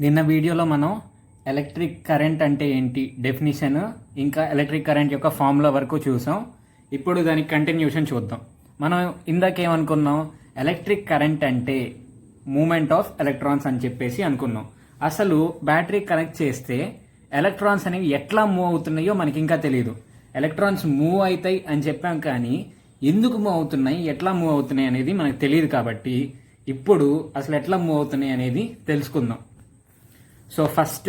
నిన్న వీడియోలో మనం ఎలక్ట్రిక్ కరెంట్ అంటే ఏంటి డెఫినిషన్, ఇంకా ఎలక్ట్రిక్ కరెంట్ యొక్క ఫార్ములా వరకు చూసాం. ఇప్పుడు దానికి కంటిన్యూషన్ చూద్దాం. మనం ఇందాకేమనుకున్నాం, ఎలక్ట్రిక్ కరెంట్ అంటే మూమెంట్ ఆఫ్ ఎలక్ట్రాన్స్ అని చెప్పేసి అనుకున్నాం. అసలు బ్యాటరీ కనెక్ట్ చేస్తే ఎలక్ట్రాన్స్ అనేవి ఎట్లా మూవ్ అవుతున్నాయో మనకి ఇంకా తెలియదు. ఎలక్ట్రాన్స్ మూవ్ అవుతాయి అని చెప్పాం, కానీ ఎందుకు మూవ్ అవుతున్నాయి, ఎట్లా మూవ్ అవుతున్నాయి అనేది మనకు తెలియదు. కాబట్టి ఇప్పుడు అసలు ఎట్లా మూవ్ అవుతున్నాయి అనేది తెలుసుకుందాం. సో ఫస్ట్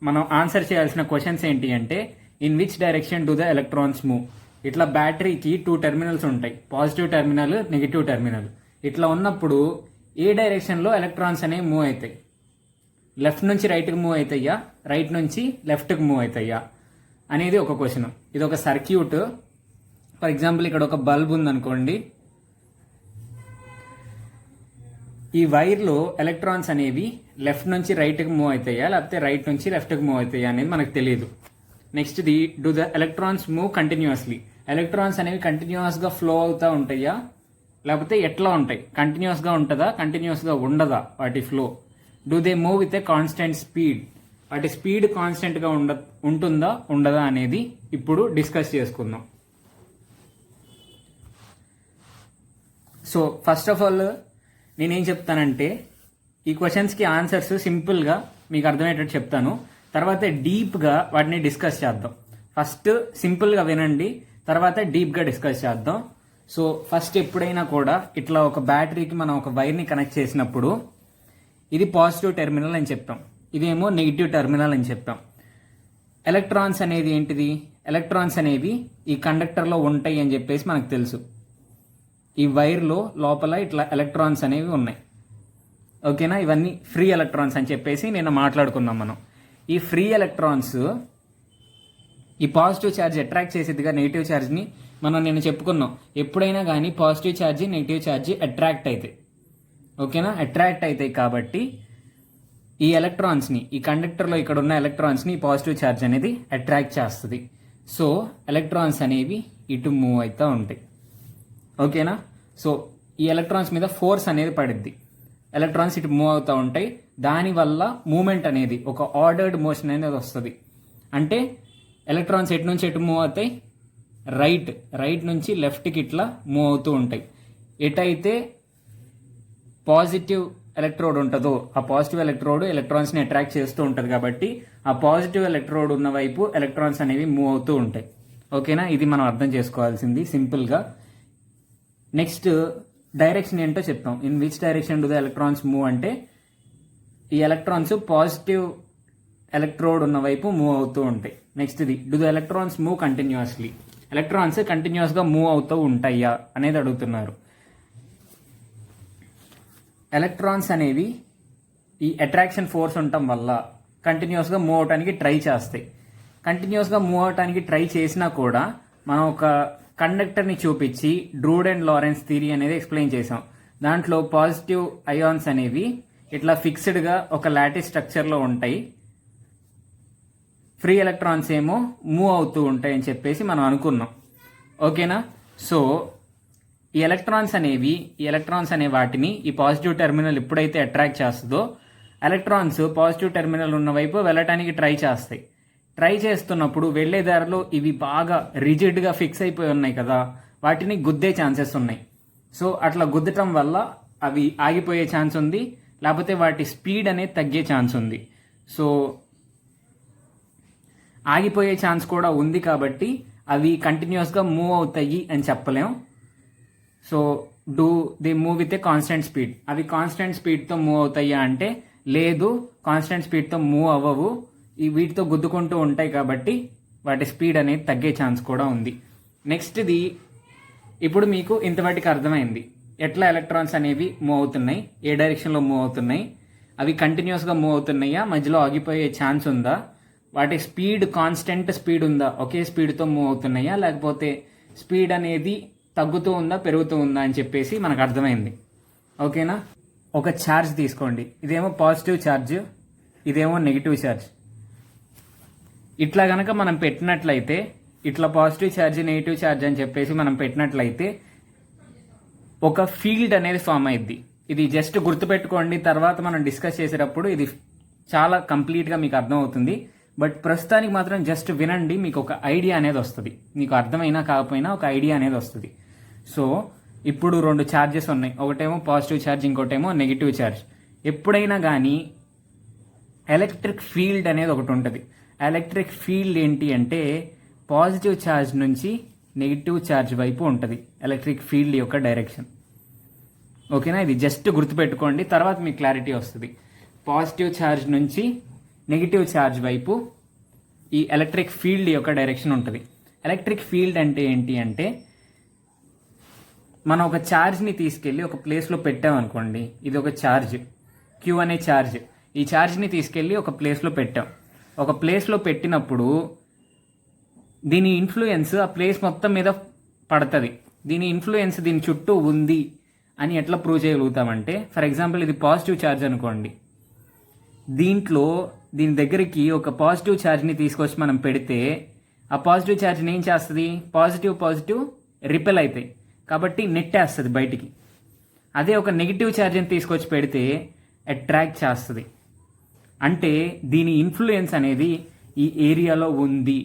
మనం ఆన్సర్ చేయాల్సిన క్వశ్చన్స్ ఏంటి అంటే, in which direction do the electrons move. ఇట్లా బ్యాటరీకి 2 టెర్మినల్స్ ఉంటాయి, పాజిటివ్ టెర్మినల్, నెగిటివ్ టెర్మినల్. ఇట్లా ఉన్నప్పుడు ఏ డైరెక్షన్లో ఎలక్ట్రాన్స్ అనేవి మూవ్ అవుతాయి? లెఫ్ట్ నుంచి రైట్కి మూవ్ అవుతాయా, రైట్ నుంచి లెఫ్ట్కి మూవ్ అవుతాయా అనేది ఒక క్వశ్చన్. ఇది ఒక సర్క్యూట్. ఫర్ ఎగ్జాంపుల్ ఇక్కడ ఒక బల్బ్ ఉందనుకోండి. ఈ వైర్లో ఎలక్ట్రాన్స్ అనేవి లెఫ్ట్ నుంచి రైట్కి మూవ్ అవుతాయా, లేకపోతే రైట్ నుంచి లెఫ్ట్కి మూవ్ అవుతాయా అనేది మనకు తెలియదు. Next the do the electrons move continuously. Electrons అనేవి కంటిన్యూస్గా ఫ్లో అవుతూ ఉంటాయా, లేకపోతే ఎట్లా ఉంటాయి? కంటిన్యూస్గా ఉంటుందా, కంటిన్యూస్గా ఉండదా వాటి flow? Do they move with a constant speed. వాటి స్పీడ్ కాన్స్టెంట్గా ఉంటుందా ఉండదా అనేది ఇప్పుడు డిస్కస్ చేసుకుందాం. సో ఫస్ట్ ఆఫ్ ఆల్ నేనేం చెప్తానంటే, ఈ క్వశ్చన్స్కి ఆన్సర్స్ సింపుల్గా మీకు అర్థమయ్యేటట్టు చెప్తాను, తర్వాత డీప్గా వాటిని డిస్కస్ చేద్దాం. ఫస్ట్ సింపుల్గా వినండి, తర్వాత డీప్గా డిస్కస్ చేద్దాం. సో ఫస్ట్ ఎప్పుడైనా కూడా ఇట్లా ఒక బ్యాటరీకి మనం ఒక వైర్ని కనెక్ట్ చేసినప్పుడు ఇది పాజిటివ్ టెర్మినల్ అని చెప్తాం, ఇదేమో నెగిటివ్ టెర్మినల్ అని చెప్తాం. ఎలక్ట్రాన్స్ అనేది ఏంటిది? ఎలక్ట్రాన్స్ అనేవి ఈ కండక్టర్లో ఉంటాయి అని చెప్పేసి మనకు తెలుసు. ఈ వైర్లో లోపల ఇట్లా ఎలక్ట్రాన్స్ అనేవి ఉన్నాయి, ఓకేనా? ఇవన్నీ ఫ్రీ ఎలక్ట్రాన్స్ అని చెప్పేసి నేను మాట్లాడుకున్నాం మనం. ఈ ఫ్రీ ఎలక్ట్రాన్స్ ఈ పాజిటివ్ ఛార్జ్ అట్రాక్ట్ చేసేదిగా నెగిటివ్ ఛార్జ్ని మనం నేను చెప్పుకున్నాం. ఎప్పుడైనా కానీ positive charge negative charge attract అవుతాయి, ఓకేనా? అట్రాక్ట్ అవుతాయి కాబట్టి ఈ ఎలక్ట్రాన్స్ని, ఈ కండక్టర్లో ఇక్కడ ఉన్న ఎలక్ట్రాన్స్ని ఈ పాజిటివ్ ఛార్జ్ అనేది అట్రాక్ట్ చేస్తుంది. సో ఎలక్ట్రాన్స్ అనేవి ఇటు మూవ్ అవుతూ ఉంటాయి, ఓకేనా? సో ఈ ఎలక్ట్రాన్స్ మీద ఫోర్స్ అనేది పడుద్ది, ఎలక్ట్రాన్స్ ఇటు మూవ్ అవుతూ ఉంటాయి. దానివల్ల మూమెంట్ అనేది ఒక ఆర్డర్డ్ మోషన్ అనేది వస్తుంది. అంటే ఎలక్ట్రాన్స్ ఎటు నుంచి ఎటు మూవ్ అవుతాయి? రైట్ నుంచి లెఫ్ట్కి ఇట్లా మూవ్ అవుతూ ఉంటాయి. ఎటైతే పాజిటివ్ ఎలక్ట్రోడ్ ఉంటుందో ఆ పాజిటివ్ ఎలక్ట్రోడ్ ఎలక్ట్రాన్స్ని అట్రాక్ట్ చేస్తూ ఉంటుంది. కాబట్టి ఆ పాజిటివ్ ఎలక్ట్రోడ్ ఉన్న వైపు ఎలక్ట్రాన్స్ అనేవి మూవ్ అవుతూ ఉంటాయి, ఓకేనా? ఇది మనం అర్థం చేసుకోవాల్సింది సింపుల్గా. నెక్స్ట్ డైరెక్షన్ ఏంటో చెప్తాం. In which direction do the electrons move అంటే, ఈ ఎలక్ట్రాన్స్ పాజిటివ్ ఎలక్ట్రోడ్ ఉన్న వైపు మూవ్ అవుతూ ఉంటాయి. Next the do the electrons move continuously. Electrons కంటిన్యూస్గా మూవ్ అవుతూ ఉంటాయా అనేది అడుగుతున్నారు. ఎలక్ట్రాన్స్ అనేవి ఈ అట్రాక్షన్ ఫోర్స్ ఉండటం వల్ల కంటిన్యూస్గా మూవ్ అవడానికి ట్రై చేస్తాయి. కంటిన్యూస్గా మూవ్ అవడానికి ట్రై చేసినా కూడా మనం ఒక కండక్టర్ని చూపించి డ్రూడ్ అండ్ లారెన్స్ థియరీ అనేది ఎక్స్ప్లెయిన్ చేసాం. దాంట్లో పాజిటివ్ అయాన్స్ అనేవి ఇట్లా ఫిక్స్డ్గా ఒక లాటిస్ స్ట్రక్చర్లో ఉంటాయి, ఫ్రీ ఎలక్ట్రాన్స్ ఏమో మూవ్ అవుతూ ఉంటాయి అని చెప్పేసి మనం అనుకున్నాం, ఓకేనా? సో ఈ ఎలక్ట్రాన్స్ అనే వాటిని ఈ పాజిటివ్ టెర్మినల్ ఎప్పుడైతే అట్రాక్ట్ చేస్తుందో, ఎలక్ట్రాన్స్ పాజిటివ్ టెర్మినల్ ఉన్న వైపు వెళ్ళటానికి ట్రై చేస్తాయి. ట్రై చేస్తున్నప్పుడు వెళ్లే దారిలో ఇవి బాగా రిజిడ్గా ఫిక్స్ అయిపోయి ఉన్నాయి కదా, వాటిని గుద్దే ఛాన్సెస్ ఉన్నాయి. సో అట్లా గుద్దటం వల్ల అవి ఆగిపోయే ఛాన్స్ ఉంది, లేకపోతే వాటి స్పీడ్ అనేది తగ్గే ఛాన్స్ ఉంది. సో ఆగిపోయే ఛాన్స్ కూడా ఉంది కాబట్టి అవి కంటిన్యూస్గా మూవ్ అవుతాయి అని చెప్పలేం. So do they move with a constant speed. అవి కాన్స్టెంట్ స్పీడ్తో మూవ్ అవుతాయా అంటే లేదు, కాన్స్టెంట్ స్పీడ్తో మూవ్ అవ్వవు, ఈ వీటితో గుద్దుకుంటూ ఉంటాయి కాబట్టి వాటి స్పీడ్ అనేది తగ్గే ఛాన్స్ కూడా ఉంది. నెక్స్ట్ది ఇప్పుడు మీకు ఇంతవాటికి అర్థమైంది ఎట్లా ఎలక్ట్రాన్స్ అనేవి మూవ్ అవుతున్నాయి, ఏ డైరెక్షన్లో మూవ్ అవుతున్నాయి, అవి కంటిన్యూస్గా మూవ్ అవుతున్నాయా, మధ్యలో ఆగిపోయే ఛాన్స్ ఉందా, వాటి స్పీడ్ కాన్స్టెంట్ స్పీడ్ ఉందా, ఒకే స్పీడ్తో మూవ్ అవుతున్నాయా, లేకపోతే స్పీడ్ అనేది తగ్గుతూ ఉందా పెరుగుతూ ఉందా అని చెప్పేసి మనకు అర్థమైంది, ఓకేనా? ఒక ఛార్జ్ తీసుకోండి, ఇదేమో పాజిటివ్ ఛార్జ్, ఇదేమో నెగిటివ్ ఛార్జ్. ఇట్లా కనుక మనం పెట్టినట్లయితే, ఇట్లా పాజిటివ్ ఛార్జ్ నెగిటివ్ ఛార్జ్ అని చెప్పేసి మనం పెట్టినట్లయితే ఒక ఫీల్డ్ అనేది ఫామ్ అయ్యిద్ది. ఇది జస్ట్ గుర్తుపెట్టుకోండి, తర్వాత మనం డిస్కస్ చేసేటప్పుడు ఇది చాలా కంప్లీట్గా మీకు అర్థమవుతుంది. బట్ ప్రస్తుతానికి మాత్రం జస్ట్ వినండి, మీకు ఒక ఐడియా అనేది వస్తుంది. మీకు అర్థమైనా కాకపోయినా ఒక ఐడియా అనేది వస్తుంది. సో ఇప్పుడు 2 ఛార్జెస్ ఉన్నాయి, ఒకటేమో పాజిటివ్ ఛార్జ్, ఇంకోటేమో నెగిటివ్ ఛార్జ్. ఎప్పుడైనా కానీ ఎలక్ట్రిక్ ఫీల్డ్ అనేది ఒకటి ఉంటుంది. ఎలక్ట్రిక్ ఫీల్డ్ ఏంటి అంటే పాజిటివ్ ఛార్జ్ నుంచి నెగిటివ్ ఛార్జ్ వైపు ఉంటుంది ఎలక్ట్రిక్ ఫీల్డ్ యొక్క డైరెక్షన్. ఓకేనా, ఇది జస్ట్ గుర్తుపెట్టుకోండి, తర్వాత మీకు క్లారిటీ వస్తుంది. పాజిటివ్ ఛార్జ్ నుంచి నెగిటివ్ ఛార్జ్ వైపు ఈ ఎలక్ట్రిక్ ఫీల్డ్ యొక్క డైరెక్షన్ ఉంటుంది. ఎలక్ట్రిక్ ఫీల్డ్ అంటే ఏంటి అంటే మనం ఒక ఛార్జ్ని తీసుకెళ్ళి ఒక ప్లేస్లో పెట్టామనుకోండి, ఇది ఒక ఛార్జ్, క్యూ అనే ఛార్జ్. ఈ ఛార్జ్ని తీసుకెళ్ళి ఒక ప్లేస్లో పెట్టాం. ఒక ప్లేస్లో పెట్టినప్పుడు దీని ఇన్ఫ్లుయెన్స్ ఆ ప్లేస్ మొత్తం మీద పడుతుంది. దీని ఇన్ఫ్లుయెన్స్ దీని చుట్టూ ఉంది అని ఎట్లా ప్రూవ్ చేయగలుగుతామంటే, ఫర్ ఎగ్జాంపుల్ ఇది పాజిటివ్ ఛార్జ్ అనుకోండి, దీని దగ్గరికి ఒక పాజిటివ్ ఛార్జ్ని తీసుకొచ్చి మనం పెడితే ఆ పాజిటివ్ ఛార్జ్ని ఏం చేస్తుంది, పాజిటివ్ రిపెల్ అవుతాయి కాబట్టి నెట్టేస్తుంది బయటికి. అదే ఒక నెగిటివ్ ఛార్జ్ని తీసుకొచ్చి పెడితే అట్రాక్ట్ చేస్తుంది. అంటే దీని ఇన్ఫ్లుయెన్స్ అనేది ఈ ఏరియాలో ఉంది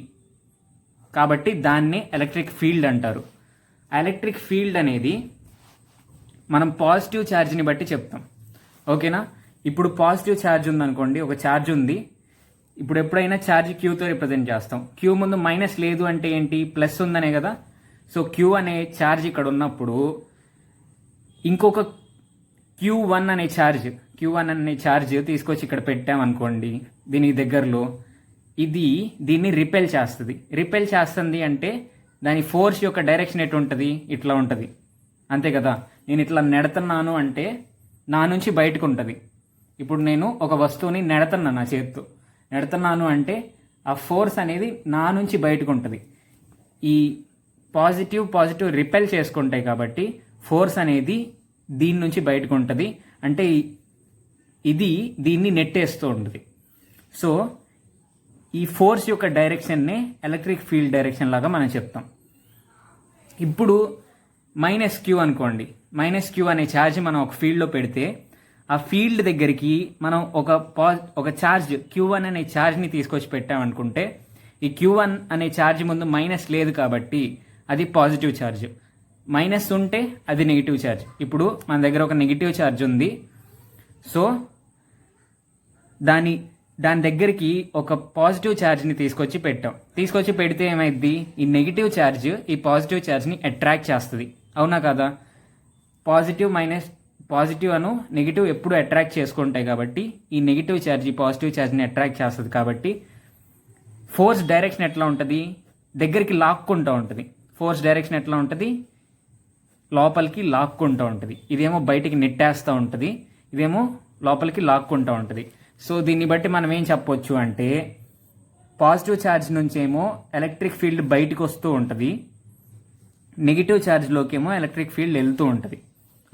కాబట్టి దాన్నే ఎలక్ట్రిక్ ఫీల్డ్ అంటారు. ఎలక్ట్రిక్ ఫీల్డ్ అనేది మనం పాజిటివ్ ఛార్జ్ని బట్టి చెప్తాం. ఓకేనా, ఇప్పుడు పాజిటివ్ ఛార్జ్ ఉందనుకోండి, ఒక ఛార్జ్ ఉంది. ఇప్పుడు ఎప్పుడైనా ఛార్జ్ క్యూతో రిప్రజెంట్ చేస్తాం. క్యూ ముందు మైనస్ లేదు అంటే ఏంటి, ప్లస్ ఉందనే కదా. సో క్యూ అనే ఛార్జ్ ఇక్కడ ఉన్నప్పుడు ఇంకొక Q1 అనే ఛార్జ్ తీసుకొచ్చి ఇక్కడ పెట్టామనుకోండి దీనికి దగ్గరలో, దీన్ని రిపెల్ చేస్తుంది అంటే దాని ఫోర్స్ యొక్క డైరెక్షన్ ఎటు ఉంటుంది, ఇట్లా ఉంటుంది అంతే కదా. నేను ఇట్లా నెడుతున్నాను అంటే నా నుంచి బయటకు ఉంటుంది. ఇప్పుడు నేను ఒక వస్తువుని నెడుతున్నాను, నా చేత్తో నెడుతున్నాను అంటే ఆ ఫోర్స్ అనేది నా నుంచి బయటకు ఉంటుంది. ఈ పాజిటివ్ రిపెల్ చేసుకుంటాయి కాబట్టి ఫోర్స్ అనేది దీని నుంచి బయటకు ఉంటుంది. అంటే ఇది దీన్ని నెట్టేస్తూ ఉంటుంది. సో ఈ ఫోర్స్ యొక్క డైరెక్షన్నే ఎలక్ట్రిక్ ఫీల్డ్ డైరెక్షన్ లాగా మనం చెప్తాం. ఇప్పుడు -Q అనుకోండి, -Q అనే ఛార్జ్ మనం ఒక ఫీల్డ్లో పెడితే ఆ ఫీల్డ్ దగ్గరికి మనం ఒక ఛార్జ్ Q1 అనే ఛార్జ్ని తీసుకొచ్చి పెట్టామనుకుంటే ఈ Q1 అనే ఛార్జ్ ముందు మైనస్ లేదు కాబట్టి అది పాజిటివ్ ఛార్జ్, మైనస్ ఉంటే అది నెగిటివ్ ఛార్జ్. ఇప్పుడు మన దగ్గర ఒక నెగిటివ్ ఛార్జ్ ఉంది. సో దాని దగ్గరికి ఒక పాజిటివ్ ఛార్జ్ని తీసుకొచ్చి పెడితే ఏమైంది, ఈ నెగిటివ్ ఛార్జ్ ఈ పాజిటివ్ ఛార్జ్ని అట్రాక్ట్ చేస్తుంది. అవునా కదా, పాజిటివ్ అను నెగిటివ్ ఎప్పుడు అట్రాక్ట్ చేసుకుంటాయి కాబట్టి ఈ నెగిటివ్ ఛార్జ్ ఈ పాజిటివ్ ఛార్జ్ని అట్రాక్ట్ చేస్తుంది. కాబట్టి ఫోర్స్ డైరెక్షన్ ఎట్లా ఉంటుంది, దగ్గరికి లాక్కుంటూ ఉంటుంది. ఫోర్స్ డైరెక్షన్ ఎట్లా ఉంటుంది, లోపలికి లాక్కుంటూ ఉంటుంది. ఇదేమో బయటికి నెట్టేస్తూ ఉంటుంది, ఇదేమో లోపలికి లాక్కుంటూ ఉంటుంది. సో దీన్ని బట్టి మనం ఏం చెప్పొచ్చు అంటే పాజిటివ్ ఛార్జ్ నుంచేమో ఎలక్ట్రిక్ ఫీల్డ్ బయటకు వస్తూ ఉంటుంది, నెగిటివ్ ఛార్జ్లోకి ఏమో ఎలక్ట్రిక్ ఫీల్డ్ వెళ్తూ ఉంటుంది.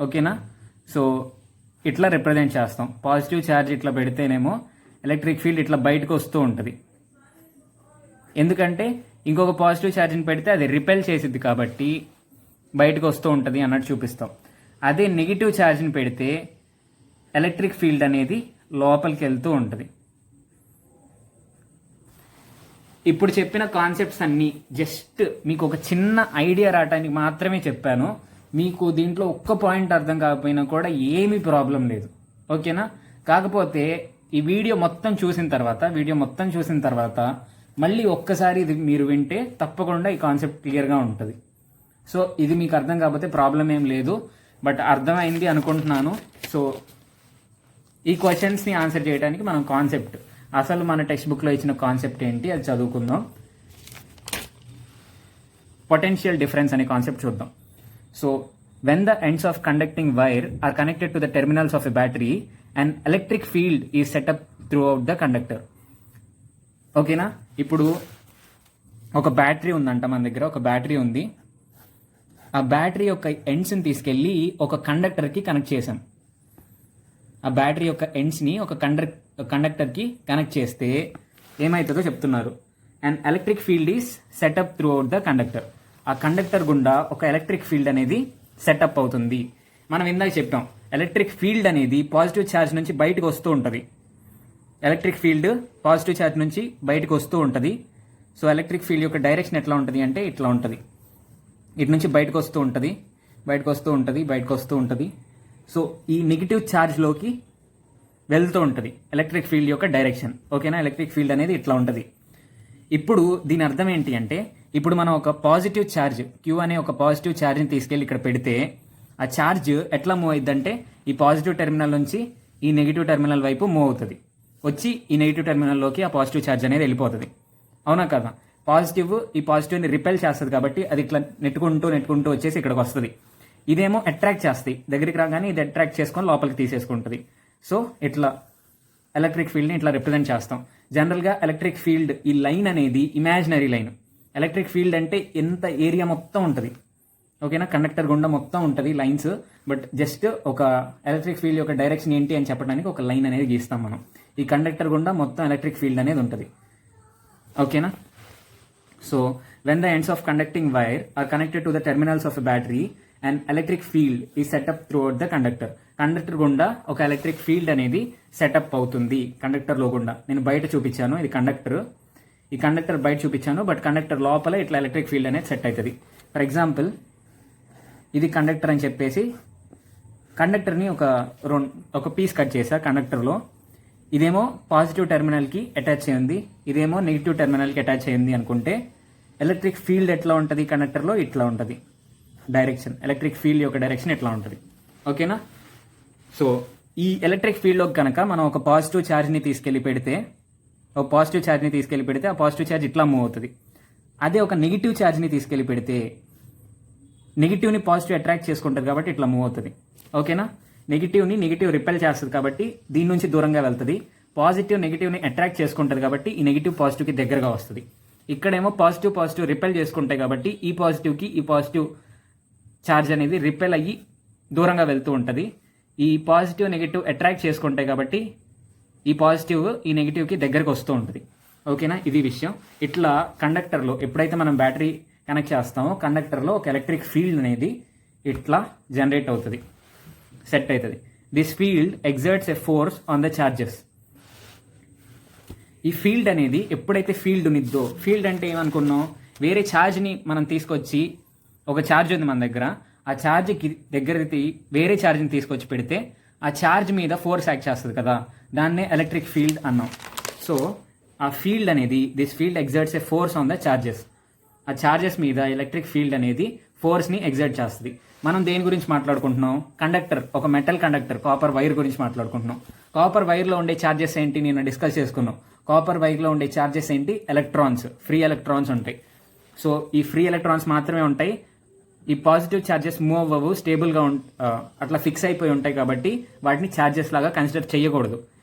ఓకేనా, సో ఇట్లా రిప్రజెంట్ చేస్తాం. పాజిటివ్ ఛార్జ్ ఇట్లా పెడితేనేమో ఎలక్ట్రిక్ ఫీల్డ్ ఇట్లా బయటకు వస్తూ ఉంటుంది, ఎందుకంటే ఇంకొక పాజిటివ్ ఛార్జ్ని పెడితే అది రిపెల్ చేసిద్ది కాబట్టి బయటకు వస్తూ ఉంటుంది అన్నట్టు చూపిస్తాం. అదే నెగిటివ్ ఛార్జ్ని పెడితే ఎలక్ట్రిక్ ఫీల్డ్ అనేది లోపలికి వెళ్తూ ఉంటుంది. ఇప్పుడు చెప్పిన కాన్సెప్ట్స్ అన్నీ జస్ట్ మీకు ఒక చిన్న ఐడియా రావడానికి మాత్రమే చెప్పాను. మీకు దీంట్లో ఒక్క పాయింట్ అర్థం కాకపోయినా కూడా ఏమీ ప్రాబ్లం లేదు. ఓకేనా, కాకపోతే ఈ వీడియో మొత్తం చూసిన తర్వాత మళ్ళీ ఒక్కసారి ఇది మీరు వింటే తప్పకుండా ఈ కాన్సెప్ట్ క్లియర్గా ఉంటుంది. సో ఇది మీకు అర్థం కాకపోతే ప్రాబ్లం ఏం లేదు, బట్ అర్థమైంది అనుకుంటున్నాను. సో ఈ క్వశ్చన్స్ని ఆన్సర్ చేయడానికి మనం కాన్సెప్ట్, అసలు మన టెక్స్ట్ బుక్లో ఇచ్చిన కాన్సెప్ట్ ఏంటి అది చదువుకుందాం. పొటెన్షియల్ డిఫరెన్స్ అనే కాన్సెప్ట్ చూద్దాం. So when the ends of conducting wire are connected to the terminals of a battery, an electric field is set up throughout the conductor. ఓకేనా, ఇప్పుడు ఒక బ్యాటరీ ఉందంట, మన దగ్గర ఒక బ్యాటరీ ఉంది. ఆ బ్యాటరీ యొక్క ఎండ్స్ని తీసుకెళ్ళి ఒక కండక్టర్కి కనెక్ట్ చేసాం. ఆ బ్యాటరీ యొక్క ఎండ్స్ని ఒక కండక్టర్కి కనెక్ట్ చేస్తే ఏమవుతుందో చెప్తున్నారు. And electric field is setup throughout the conductor. ఆ కండక్టర్ గుండా ఒక ఎలక్ట్రిక్ ఫీల్డ్ అనేది సెటప్ అవుతుంది. మనం ఇందాక చెప్పాం ఎలక్ట్రిక్ ఫీల్డ్ అనేది పాజిటివ్ ఛార్జ్ నుంచి బయటకు వస్తూ ఉంటుంది. ఎలక్ట్రిక్ ఫీల్డ్ పాజిటివ్ ఛార్జ్ నుంచి బయటకు వస్తూ ఉంటుంది. సో ఎలక్ట్రిక్ ఫీల్డ్ యొక్క డైరెక్షన్ ఎట్లా ఉంటుంది అంటే ఇట్లా ఉంటుంది. ఇటు నుంచి బయటకు వస్తూ ఉంటుంది, బయటకు వస్తూ ఉంటుంది, బయటకు వస్తూ ఉంటుంది. సో ఈ నెగిటివ్ ఛార్జ్లోకి వెళ్తూ ఉంటుంది ఎలక్ట్రిక్ ఫీల్డ్ యొక్క డైరెక్షన్. ఓకేనా? ఎలక్ట్రిక్ ఫీల్డ్ అనేది ఇట్లా ఉంటుంది. ఇప్పుడు దీని అర్థం ఏంటి అంటే, ఇప్పుడు మనం ఒక పాజిటివ్ ఛార్జ్ క్యూ అనే ఒక పాజిటివ్ ఛార్జ్ని తీసుకెళ్ళి ఇక్కడ పెడితే ఆ ఛార్జ్ ఎట్లా మూవ్ అవుతుందంటే ఈ పాజిటివ్ టెర్మినల్ నుంచి ఈ నెగిటివ్ టెర్మినల్ వైపు మూవ్ అవుతుంది. వచ్చి ఈ నెగిటివ్ టెర్మినల్లోకి ఆ పాజిటివ్ ఛార్జ్ అనేది వెళ్ళిపోతుంది. అవునా కదా? పాజిటివ్ ఈ పాజిటివ్ని రిపెల్ చేస్తుంది కాబట్టి అది ఇట్లా నెట్టుకుంటూ నెట్టుకుంటూ వచ్చేసి ఇక్కడికి వస్తుంది. ఇదేమో అట్రాక్ట్ చేస్తాయి, దగ్గరికి రాగానే ఇది అట్రాక్ట్ చేసుకొని లోపలికి తీసేసుకుంటుంది. సో ఇట్లా ఎలక్ట్రిక్ ఫీల్డ్ని ఇట్లా రిప్రజెంట్ చేస్తాం. జనరల్గా ఎలక్ట్రిక్ ఫీల్డ్ ఈ లైన్ అనేది ఇమాజినరీ లైన్. ఎలక్ట్రిక్ ఫీల్డ్ అంటే ఎంత ఏరియా మొత్తం ఉంటుంది. ఓకేనా? కండక్టర్ గుండా మొత్తం ఉంటుంది లైన్స్. బట్ జస్ట్ ఒక ఎలక్ట్రిక్ ఫీల్డ్ యొక్క డైరెక్షన్ ఏంటి అని చెప్పడానికి ఒక లైన్ అనేది గీస్తాం మనం. ఈ కండక్టర్ గుండా మొత్తం ఎలక్ట్రిక్ ఫీల్డ్ అనేది ఉంటుంది. ఓకేనా? So when the ends of conducting wire are connected to the terminals of a battery and electric field is set up throughout the conductor. Conductor గుండా ఒక ఎలక్ట్రిక్ ఫీల్డ్ అనేది సెటప్ అవుతుంది కండక్టర్లో గుండా. నేను బయట చూపించాను, ఇది కండక్టర్. ఈ కండక్టర్ బయట చూపించాను, బట్ కండక్టర్ లోపల ఇట్లా ఎలక్ట్రిక్ ఫీల్డ్ అనేది సెట్ అవుతుంది. ఫర్ ఎగ్జాంపుల్ ఇది కండక్టర్ అని చెప్పేసి కండక్టర్ని ఒక పీస్ కట్ చేసా కండక్టర్లో. ఇదేమో పాజిటివ్ టెర్మినల్కి అటాచ్ అయ్యింది, ఇదేమో నెగిటివ్ టెర్మినల్కి అటాచ్ అయ్యింది అనుకుంటే ఎలక్ట్రిక్ ఫీల్డ్ ఎట్లా ఉంటుంది కండక్టర్లో? ఇట్లా ఉంటుంది డైరెక్షన్. ఎలక్ట్రిక్ ఫీల్డ్ యొక్క డైరెక్షన్ ఎట్లా ఉంటుంది. ఓకేనా? సో ఈ ఎలక్ట్రిక్ ఫీల్డ్లోకి కనుక మనం ఒక పాజిటివ్ ఛార్జ్ని తీసుకెళ్ళి పెడితే ఆ పాజిటివ్ ఛార్జ్ ఇట్లా మూవ్ అవుతుంది. అదే ఒక నెగిటివ్ ఛార్జ్ని తీసుకెళ్ళి పెడితే నెగిటివ్ని పాజిటివ్ అట్రాక్ట్ చేసుకుంటుంది కాబట్టి ఇట్లా మూవ్ అవుతుంది. ఓకేనా? నెగిటివ్ రిపెల్ చేస్తుంది కాబట్టి దీని నుంచి దూరంగా వెళ్తుంది. పాజిటివ్ నెగిటివ్ని అట్రాక్ట్ చేసుకుంటుంది కాబట్టి ఈ నెగిటివ్ పాజిటివ్కి దగ్గరగా వస్తుంది. ఇక్కడేమో పాజిటివ్ రిపెల్ చేసుకుంటాయి కాబట్టి ఈ పాజిటివ్ ఛార్జ్ అనేది రిపెల్ అయ్యి దూరంగా వెళ్తూ ఉంటుంది. ఈ పాజిటివ్ నెగిటివ్ అట్రాక్ట్ చేసుకుంటాయి కాబట్టి ఈ పాజిటివ్ ఈ నెగిటివ్కి దగ్గరకు వస్తూ ఉంటుంది. ఓకేనా? ఇది విషయం. ఇట్లా కండక్టర్లో ఎప్పుడైతే మనం బ్యాటరీ కనెక్ట్ చేస్తామో కండక్టర్లో ఒక ఎలక్ట్రిక్ ఫీల్డ్ అనేది ఇట్లా జనరేట్ అవుతుంది, సెట్ అవుతుంది. This field exerts a force on the charges. ఈ ఫీల్డ్ అనేది ఎప్పుడైతే ఫీల్డ్ ఉన్నదో, ఫీల్డ్ అంటే ఏమనుకున్నాం, వేరే ఛార్జ్ని మనం తీసుకొచ్చి ఒక ఛార్జ్ ఉంది మన దగ్గర, ఆ ఛార్జ్కి దగ్గరికి వేరే ఛార్జ్ని తీసుకొచ్చి పెడితే ఆ ఛార్జ్ మీద ఫోర్స్ యాక్ట్ చేస్తుంది కదా, దాన్నే ఎలక్ట్రిక్ ఫీల్డ్ అన్నాం. సో ఆ ఫీల్డ్ అనేది this field exerts a force on the charges. ఆ ఛార్జెస్ మీద ఎలక్ట్రిక్ ఫీల్డ్ అనేది ఫోర్స్ని ఎగ్జర్ట్ చేస్తుంది. మనం దేని గురించి మాట్లాడుకుంటున్నాం? కండక్టర్, ఒక మెటల్ కండక్టర్ కాపర్ వైర్ గురించి మాట్లాడుకుంటున్నాం. కాపర్ వైర్లో ఉండే ఛార్జెస్ ఏంటి నేను డిస్కస్ చేసుకున్నాం. కాపర్ వైర్లో ఉండే ఛార్జెస్ ఏంటి? ఎలక్ట్రాన్స్, ఫ్రీ ఎలక్ట్రాన్స్ ఉంటాయి. సో ఈ ఫ్రీ ఎలక్ట్రాన్స్ మాత్రమే ఉంటాయి. ఈ పాజిటివ్ ఛార్జెస్ మూవ్ అవ్వవు, స్టేబుల్గా అట్లా ఫిక్స్ అయిపోయి ఉంటాయి కాబట్టి వాటిని ఛార్జెస్ లాగా కన్సిడర్ చేయకూడదు.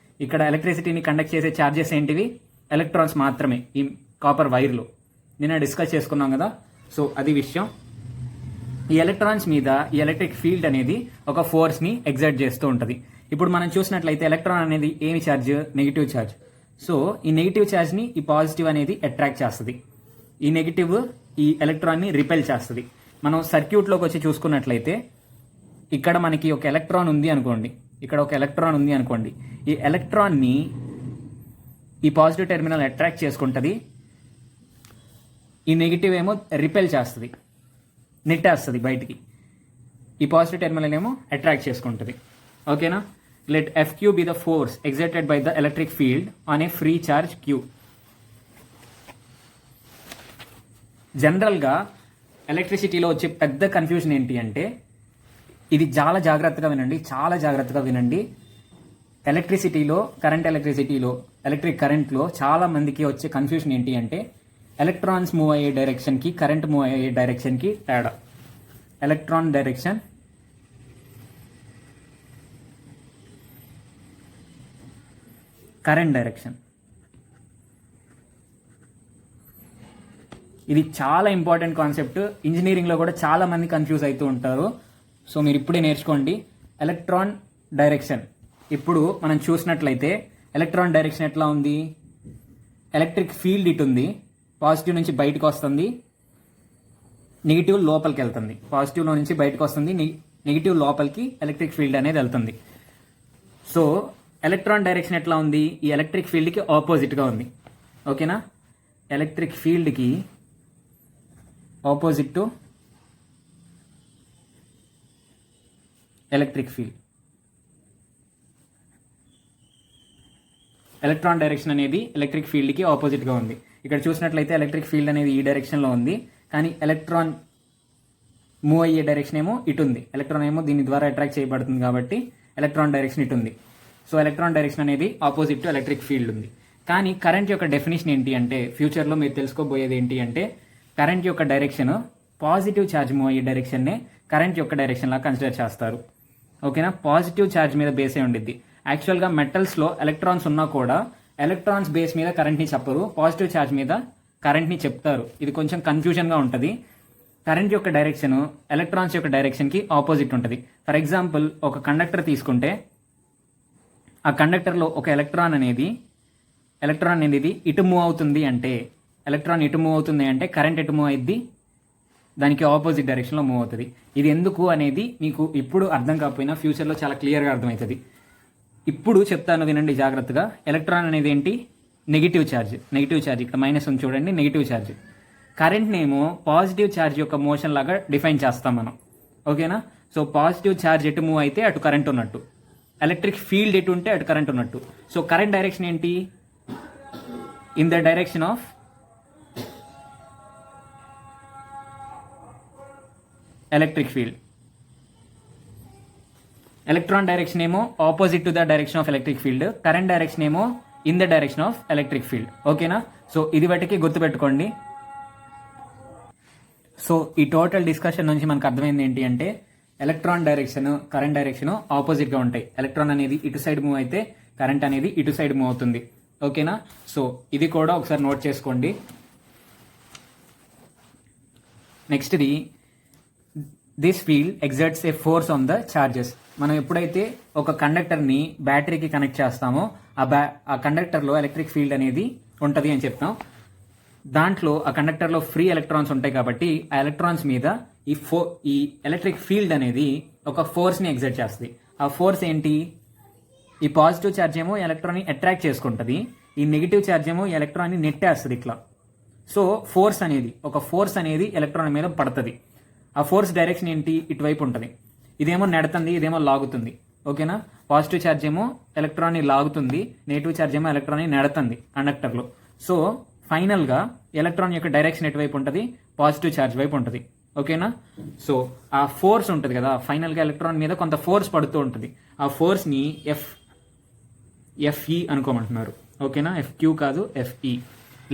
ఇక్కడ ఎలక్ట్రిసిటీని కండక్ట్ చేసే ఛార్జెస్ ఏంటివి? ఎలక్ట్రాన్స్ మాత్రమే ఈ కాపర్ వైర్లో. నిన్న డిస్కస్ చేసుకున్నాం కదా. సో అది విషయం. ఈ ఎలక్ట్రాన్స్ మీద ఈ ఎలక్ట్రిక్ ఫీల్డ్ అనేది ఒక ఫోర్స్ని ఎగ్జర్ట్ చేస్తూ ఉంటుంది. ఇప్పుడు మనం చూసినట్లయితే ఎలక్ట్రాన్ అనేది ఏమి ఛార్జ్? Negative charge. సో ఈ నెగిటివ్ ఛార్జ్ని ఈ పాజిటివ్ అనేది అట్రాక్ట్ చేస్తుంది, ఈ నెగిటివ్ ఈ ఎలక్ట్రాన్ని రిపెల్ చేస్తుంది. మనం సర్క్యూట్లోకి వచ్చి చూసుకున్నట్లయితే ఇక్కడ మనకి ఒక ఎలక్ట్రాన్ ఉంది అనుకోండి, ఇక్కడ ఒక ఎలక్ట్రాన్ ఉంది అనుకోండి. ఈ ఎలక్ట్రాన్ని ఈ పాజిటివ్ టెర్మినల్ అట్రాక్ట్ చేసుకుంటుంది, ఈ నెగిటివ్ ఏమో రిపెల్ చేస్తుంది, నెట్టేస్తుంది బయటికి. ఈ పాజిటివ్ టెర్మినల్ ఏమో అట్రాక్ట్ చేసుకుంటుంది. ఓకేనా? Let FQ be the force exerted by the electric field on a free charge Q. జనరల్గా ఎలక్ట్రిసిటీలో వచ్చే పెద్ద కన్ఫ్యూజన్ ఏంటి అంటే, ఇది చాలా జాగ్రత్తగా వినండి. ఎలక్ట్రిసిటీలో, ఎలక్ట్రిక్ కరెంట్లో చాలా మందికి వచ్చే కన్ఫ్యూజన్ ఏంటి అంటే, ఎలక్ట్రాన్స్ మూవ్ అయ్యే డైరెక్షన్కి కరెంట్ మూవ్ అయ్యే డైరెక్షన్కి తేడా. Electron direction, current direction. ఇది చాలా ఇంపార్టెంట్ కాన్సెప్ట్. ఇంజనీరింగ్లో కూడా చాలా మంది కన్ఫ్యూజ్ అవుతూ ఉంటారు. సో మీరు ఇప్పుడే నేర్చుకోండి. Electron direction. ఇప్పుడు మనం చూసినట్లయితే ఎలక్ట్రాన్ డైరెక్షన్ ఎట్లా ఉంది? ఎలక్ట్రిక్ ఫీల్డ్ ఇటు ఉంది, పాజిటివ్ నుంచి బయటకు వస్తుంది, నెగిటివ్ లోపలికి వెళ్తుంది. పాజిటివ్లో నుంచి బయటకు వస్తుంది, నెగిటివ్ లోపలికి ఎలక్ట్రిక్ ఫీల్డ్ అనేది వెళ్తుంది. సో ఎలక్ట్రాన్ డైరెక్షన్ ఎట్లా ఉంది? ఈ ఎలక్ట్రిక్ ఫీల్డ్కి ఆపోజిట్గా ఉంది. ఓకేనా? ఎలక్ట్రిక్ ఫీల్డ్కి opposite to electric field. Electron direction అనేది ఎలక్ట్రిక్ ఫీల్డ్కి ఆపోజిట్గా ఉంది. ఇక్కడ చూసినట్లయితే ఎలక్ట్రిక్ ఫీల్డ్ అనేది ఈ డైరెక్షన్లో ఉంది, కానీ ఎలక్ట్రాన్ మూవ్ అయ్యే డైరెక్షన్ ఏమో ఇటు ఉంది. ఎలక్ట్రాన్ ఏమో దీని ద్వారా అట్రాక్ట్ చేయబడుతుంది కాబట్టి ఎలక్ట్రాన్ డైరెక్షన్ ఇటు ఉంది. సో ఎలక్ట్రాన్ డైరెక్షన్ అనేది ఆపోజిట్ టు ఎలక్ట్రిక్ ఫీల్డ్ ఉంది. కానీ కరెంట్ యొక్క డెఫినేషన్ ఏంటి అంటే, ఫ్యూచర్లో మీరు తెలుసుకోబోయేది ఏంటి అంటే, కరెంట్ యొక్క డైరెక్షన్ పాజిటివ్ ఛార్జ్ మూవ్ అయ్యే డైరెక్షన్నే కరెంట్ యొక్క డైరెక్షన్ లా కన్సిడర్ చేస్తారు. ఓకేనా? పాజిటివ్ ఛార్జ్ మీద బేసే ఉండిద్ది. యాక్చువల్గా మెటల్స్లో ఎలక్ట్రాన్స్ ఉన్నా కూడా ఎలక్ట్రాన్స్ బేస్ మీద కరెంట్ని చెప్పరు, పాజిటివ్ ఛార్జ్ మీద కరెంట్ని చెప్తారు. ఇది కొంచెం కన్ఫ్యూజన్గా ఉంటుంది. కరెంట్ యొక్క డైరెక్షన్ ఎలక్ట్రాన్స్ యొక్క డైరెక్షన్కి ఆపోజిట్ ఉంటుంది. ఫర్ ఎగ్జాంపుల్, ఒక కండక్టర్ తీసుకుంటే ఆ కండక్టర్లో ఒక ఎలక్ట్రాన్ అనేది ఇటు మూవ్ అవుతుంది అంటే, ఎలక్ట్రాన్ ఇటు మూవ్ అవుతుంది అంటే కరెంట్ ఎటు మూవ్ అయింది? దానికి ఆపోజిట్ డైరెక్షన్లో మూవ్ అవుతుంది. ఇది ఎందుకు అనేది మీకు ఇప్పుడు అర్థం కాకపోయినా ఫ్యూచర్లో చాలా క్లియర్గా అర్థమవుతుంది. ఇప్పుడు చెప్తాను, వినండి జాగ్రత్తగా. ఎలక్ట్రాన్ అనేది ఏంటి? Negative charge. ఇక్కడ మైనస్ ఉంది చూడండి, నెగిటివ్ ఛార్జ్. కరెంట్నేమో పాజిటివ్ ఛార్జ్ యొక్క మోషన్ లాగా డిఫైన్ చేస్తాం మనం. ఓకేనా? సో పాజిటివ్ ఛార్జ్ ఎటు మూవ్ అయితే అటు కరెంట్ ఉన్నట్టు, ఎలక్ట్రిక్ ఫీల్డ్ ఎటు ఉంటే అటు కరెంట్ ఉన్నట్టు. సో కరెంట్ డైరెక్షన్ ఏంటి? In the direction of electric field. Electron direction ఏమో opposite to the direction of electric field, current direction ఏమో in the direction of electric field. ఓకేనా? సో ఇది బట్టికి గుర్తుపెట్టుకోండి. సో ఈ టోటల్ డిస్కషన్ నుంచి మనకు అర్థమైంది ఏంటి అంటే, ఎలక్ట్రాన్ డైరెక్షన్ కరెంట్ డైరెక్షన్ ఆపోజిట్గా ఉంటాయి. ఎలక్ట్రాన్ అనేది ఇటు సైడ్ మూవ్ అయితే కరెంట్ అనేది ఇటు సైడ్ మూవ్ అవుతుంది. ఓకేనా? సో ఇది కూడా ఒకసారి నోట్ చేసుకోండి. నెక్స్ట్ది, this field exerts a force on the charges. మనం ఎప్పుడైతే ఒక కండక్టర్ని బ్యాటరీకి కనెక్ట్ చేస్తామో ఆ కండక్టర్లో ఎలక్ట్రిక్ ఫీల్డ్ అనేది ఉంటుంది అని చెప్తాం. దాంట్లో ఆ కండక్టర్లో ఫ్రీ ఎలక్ట్రాన్స్ ఉంటాయి కాబట్టి ఆ ఎలక్ట్రాన్స్ మీద ఈ ఎలక్ట్రిక్ ఫీల్డ్ అనేది ఒక ఫోర్స్ని ఎగ్జర్ట్ చేస్తుంది. ఆ ఫోర్స్ ఏంటి? ఈ పాజిటివ్ ఛార్జ్ ఏమో ఎలక్ట్రాన్ని అట్రాక్ట్ చేసుకుంటుంది, ఈ నెగిటివ్ ఛార్జ్ ఏమో ఎలక్ట్రాన్ని నెట్టేస్తుంది ఇట్లా. సో ఒక ఫోర్స్ అనేది ఎలక్ట్రాన్ మీద పడుతుంది. ఆ ఫోర్స్ డైరెక్షన్ ఏంటి? ఇటువైపు ఉంటుంది. ఇదేమో నెడుతుంది, ఇదేమో లాగుతుంది. ఓకేనా? పాజిటివ్ ఛార్జ్ ఏమో ఎలక్ట్రాన్ని లాగుతుంది, నెగిటివ్ ఛార్జ్ ఏమో ఎలక్ట్రాన్ని నెడుతుంది కండక్టర్లో. సో ఫైనల్గా ఎలక్ట్రాన్ యొక్క డైరెక్షన్ ఎటువైపు ఉంటుంది? పాజిటివ్ ఛార్జ్ వైపు ఉంటుంది. ఓకేనా? సో ఆ ఫోర్స్ ఉంటుంది కదా, ఫైనల్గా ఎలక్ట్రాన్ మీద కొంత ఫోర్స్ పడుతూ ఉంటుంది. ఆ ఫోర్స్ని ఎఫ్ఈ అనుకోమంటున్నారు. ఓకేనా? ఎఫ్క్యూ కాదు, F E.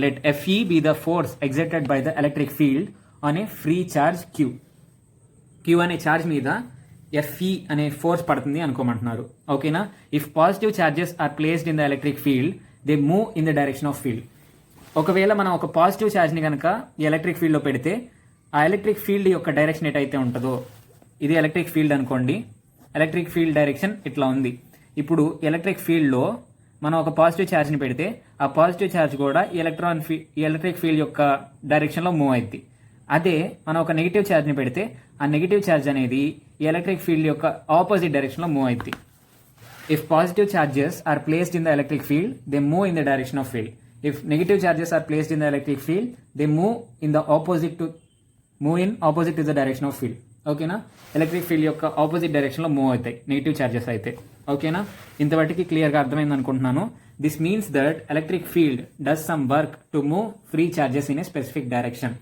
Let F E be the force exerted by the electric field on a free charge Q. Q అనే ఛార్జ్ మీద ఎఫ్ఈ అనే ఫోర్స్ పడుతుంది అనుకోమంటున్నారు. ఓకేనా? If positive charges are placed in the electric field they move in the direction of field. ఒకవేళ మనం ఒక positive ఛార్జ్ని కనుక ఈ ఎలక్ట్రిక్ ఫీల్డ్లో పెడితే ఆ ఎలక్ట్రిక్ ఫీల్డ్ యొక్క డైరెక్షన్ ఎటైతే ఉంటుందో, ఇది ఎలక్ట్రిక్ ఫీల్డ్ అనుకోండి, ఎలక్ట్రిక్ ఫీల్డ్ డైరెక్షన్ ఇట్లా ఉంది. ఇప్పుడు ఎలక్ట్రిక్ ఫీల్డ్లో మనం ఒక పాజిటివ్ ఛార్జ్ని పెడితే ఆ పాజిటివ్ ఛార్జ్ కూడా ఈ ఎలక్ట్రిక్ ఫీల్డ్ యొక్క డైరెక్షన్లో మూవ్ అయింది. అదే మనం ఒక నెగిటివ్ ఛార్జ్ని పెడితే ఆ నెగిటివ్ ఛార్జ్ అనేది ఈ ఎలక్ట్రిక్ ఫీల్డ్ యొక్క ఆపోజిట్ డైరెక్షన్లో మూవ్ అయింది. If positive charges are placed in the electric field they move in the direction of field. If negative charges are placed in the electric field, they move in opposite to the direction of field. ఓకేనా? Electric field యొక్క opposite డైరెక్షన్లో move అవుతాయి negative charges అయితే. ఓకేనా? ఇంతవరకు క్లియర్గా అర్థమైంది అనుకుంటున్నాను. This means that electric field does some work to move free charges in a specific direction.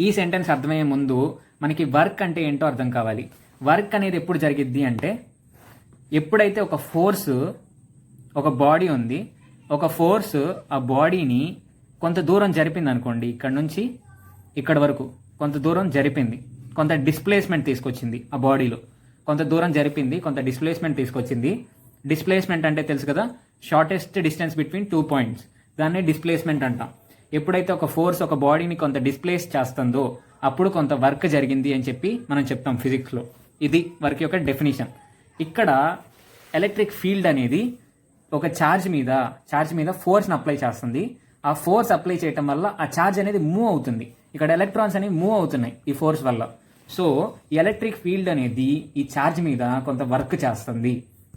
ఈ సెంటెన్స్ అర్థమయ్యే ముందు మనకి వర్క్ అంటే ఏంటో అర్థం కావాలి. వర్క్ అనేది ఎప్పుడు జరిగిద్ది అంటే, ఎప్పుడైతే ఒక ఫోర్స్, ఒక బాడీ ఉంది, ఒక ఫోర్స్ ఆ బాడీని కొంత దూరం జరిపింది అనుకోండి, ఇక్కడ నుంచి ఇక్కడ వరకు కొంత దూరం జరిపింది, కొంత డిస్ప్లేస్మెంట్ తీసుకొచ్చింది. ఆ బాడీలో కొంత దూరం జరిపింది, కొంత డిస్ప్లేస్మెంట్ తీసుకొచ్చింది. డిస్ప్లేస్మెంట్ అంటే తెలుసు కదా, షార్టెస్ట్ డిస్టెన్స్ బిట్వీన్ 2 పాయింట్స్, దాన్ని డిస్ప్లేస్మెంట్ అంటాం. ఎప్పుడైతే ఒక ఫోర్స్ ఒక బాడీని కొంత డిస్ప్లేస్ చేస్తుందో అప్పుడు కొంత వర్క్ జరిగింది అని చెప్పి మనం చెప్తాం ఫిజిక్స్లో. ఇది వర్క్ యొక్క డెఫినేషన్. ఇక్కడ ఎలక్ట్రిక్ ఫీల్డ్ అనేది ఒక ఛార్జ్ మీద ఫోర్స్ని అప్లై చేస్తుంది. ఆ ఫోర్స్ అప్లై చేయటం వల్ల ఆ ఛార్జ్ అనేది మూవ్ అవుతుంది. ఇక్కడ ఎలక్ట్రాన్స్ అనేవి మూవ్ అవుతున్నాయి ఈ ఫోర్స్ వల్ల. సో ఎలక్ట్రిక్ ఫీల్డ్ అనేది ఈ ఛార్జ్ మీద కొంత వర్క్ చేస్తుంది.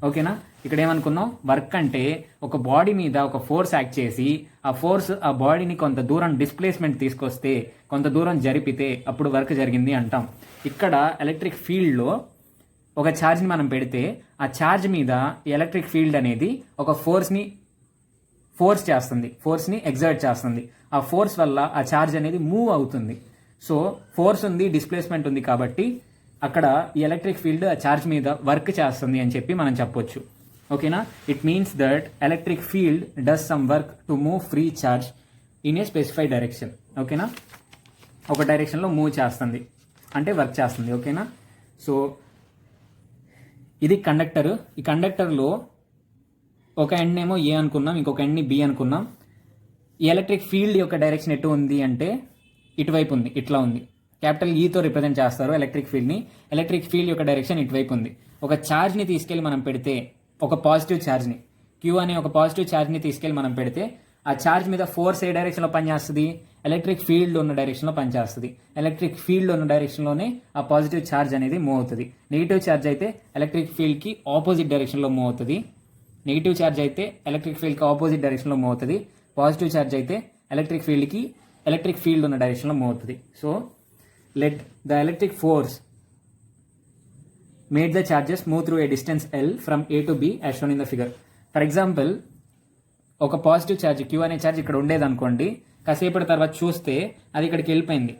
ఓకేనా. ఇక్కడ ఏమనుకున్నాం, వర్క్ అంటే ఒక బాడీ మీద ఒక ఫోర్స్ యాక్ట్ చేసి ఆ ఫోర్స్ ఆ బాడీని కొంత దూరం డిస్ప్లేస్మెంట్ తీసుకొస్తే, కొంత దూరం జరిపితే అప్పుడు వర్క్ జరిగింది అంటాం. ఇక్కడ ఎలక్ట్రిక్ ఫీల్డ్లో ఒక ఛార్జ్ని మనం పెడితే ఆ ఛార్జ్ మీద ఎలక్ట్రిక్ ఫీల్డ్ అనేది ఒక ఫోర్స్ని ఎగ్జర్ట్ చేస్తుంది. ఆ ఫోర్స్ వల్ల ఆ ఛార్జ్ అనేది మూవ్ అవుతుంది. సో ఫోర్స్ ఉంది, డిస్ప్లేస్మెంట్ ఉంది, కాబట్టి అక్కడ ఈ ఎలక్ట్రిక్ ఫీల్డ్ ఆ ఛార్జ్ మీద వర్క్ చేస్తుంది అని చెప్పి మనం చెప్పొచ్చు. ఓకేనా. It means that electric field does some work to move free charge in a specified direction. ఓకేనా, ఒక డైరెక్షన్లో మూవ్ చేస్తుంది అంటే వర్క్ చేస్తుంది. ఓకేనా. సో ఇది కండక్టర్. ఈ కండక్టర్లో ఒక ఎండ్ ఏమో ఏ అనుకున్నాం, ఇంకొక ఎండ్ని బి అనుకున్నాం. ఈ ఎలక్ట్రిక్ ఫీల్డ్ యొక్క డైరెక్షన్ ఎటు ఉంది అంటే ఇటువైపు ఉంది, ఇట్లా ఉంది. క్యాపిటల్ ఈతో రిప్రజెంట్ చేస్తారు ఎలక్ట్రిక్ ఫీల్డ్ని. ఎలక్ట్రిక్ ఫీల్డ్ యొక్క డైరెక్షన్ ఇటువైపు ఉంది. ఒక ఛార్జ్ని తీసుకెళ్ళి మనం పెడితే, ఒక పాజిటివ్ ఛార్జ్ని, క్యూ అనే ఒక పాజిటివ్ ఛార్జ్ని తీసుకెళ్ళి మనం పెడితే ఆ ఛార్జ్ మీద ఫోర్స్ ఏ డైరెక్షన్లో పనిచేస్తుంది, ఎలక్ట్రిక్ ఫీల్డ్ ఉన్న డైరెక్షన్లో పనిచేస్తుంది. ఎలక్ట్రిక్ ఫీల్డ్ ఉన్న డైరెక్షన్లోనే ఆ పాజిటివ్ ఛార్జ్ అనేది మూవ్ అవుతుంది. నెగిటివ్ ఛార్జ్ అయితే ఎలక్ట్రిక్ ఫీల్డ్కి ఆపోజిట్ డైరెక్షన్లో మూవ్ అవుతుంది. నెగిటివ్ ఛార్జ్ అయితే ఎలక్ట్రిక్ ఫీల్డ్కి ఆపోజిట్ డైరెక్షన్లో మూవ్ అవుతుంది. పాజిటివ్ ఛార్జ్ అయితే ఎలక్ట్రిక్ ఫీల్డ్ ఉన్న డైరెక్షన్లో మూవ్ అవుతుంది. So let the electric force made the charges move through a distance L from A to B as shown in the figure. For example, ఒక positive charge Q అనే charge ఇక్కడ ఉండేది అనుకోండి, కాసేపటి తర్వాత చూస్తే అది ఇక్కడికి వెళ్ళిపోయింది.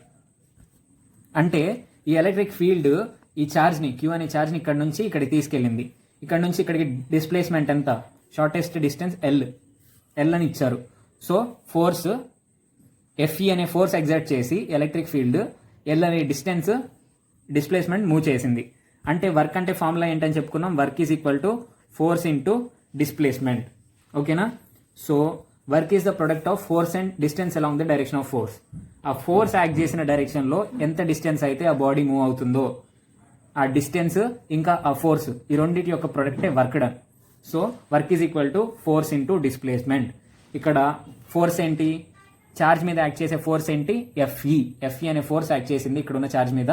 అంటే ఈ ఎలక్ట్రిక్ ఫీల్డ్ ఈ ఛార్జ్ని, క్యూ అనే ఛార్జ్ని ఇక్కడ నుంచి ఇక్కడికి తీసుకెళ్ళింది. ఇక్కడ నుంచి ఇక్కడికి డిస్ప్లేస్మెంట్ ఎంత, షార్టెస్ట్ డిస్టెన్స్ ఎల్ అని ఇచ్చారు. సో ఫోర్స్ ఎఫ్ఈ అనే ఫోర్స్ ఎగ్జర్ట్ చేసి ఎలక్ట్రిక్ ఫీల్డ్ ఎల్ అనే డిస్ప్లేస్మెంట్ మూవ్ చేసింది. అంటే వర్క్ అంటే ఫార్ములా ఏంటని చెప్పుకున్నాం, work is equal to force into displacement. ఓకేనా. So work is the product of force and distance along the direction of force. ఆ ఫోర్స్ యాక్ట్ చేసిన డైరెక్షన్లో ఎంత డిస్టెన్స్ అయితే ఆ బాడీ మూవ్ అవుతుందో, ఆ డిస్టెన్స్ ఇంకా ఆ ఫోర్స్, ఈ రెండింటి యొక్క ప్రొడక్టే work done. So work is equal to force into displacement. ఇక్కడ ఫోర్స్ ఏంటి, ఛార్జ్ మీద యాక్ట్ చేసే ఫోర్స్ ఏంటి, ఎఫ్ఈ అనే ఫోర్స్ యాక్ట్ చేసింది ఇక్కడ ఉన్న ఛార్జ్ మీద.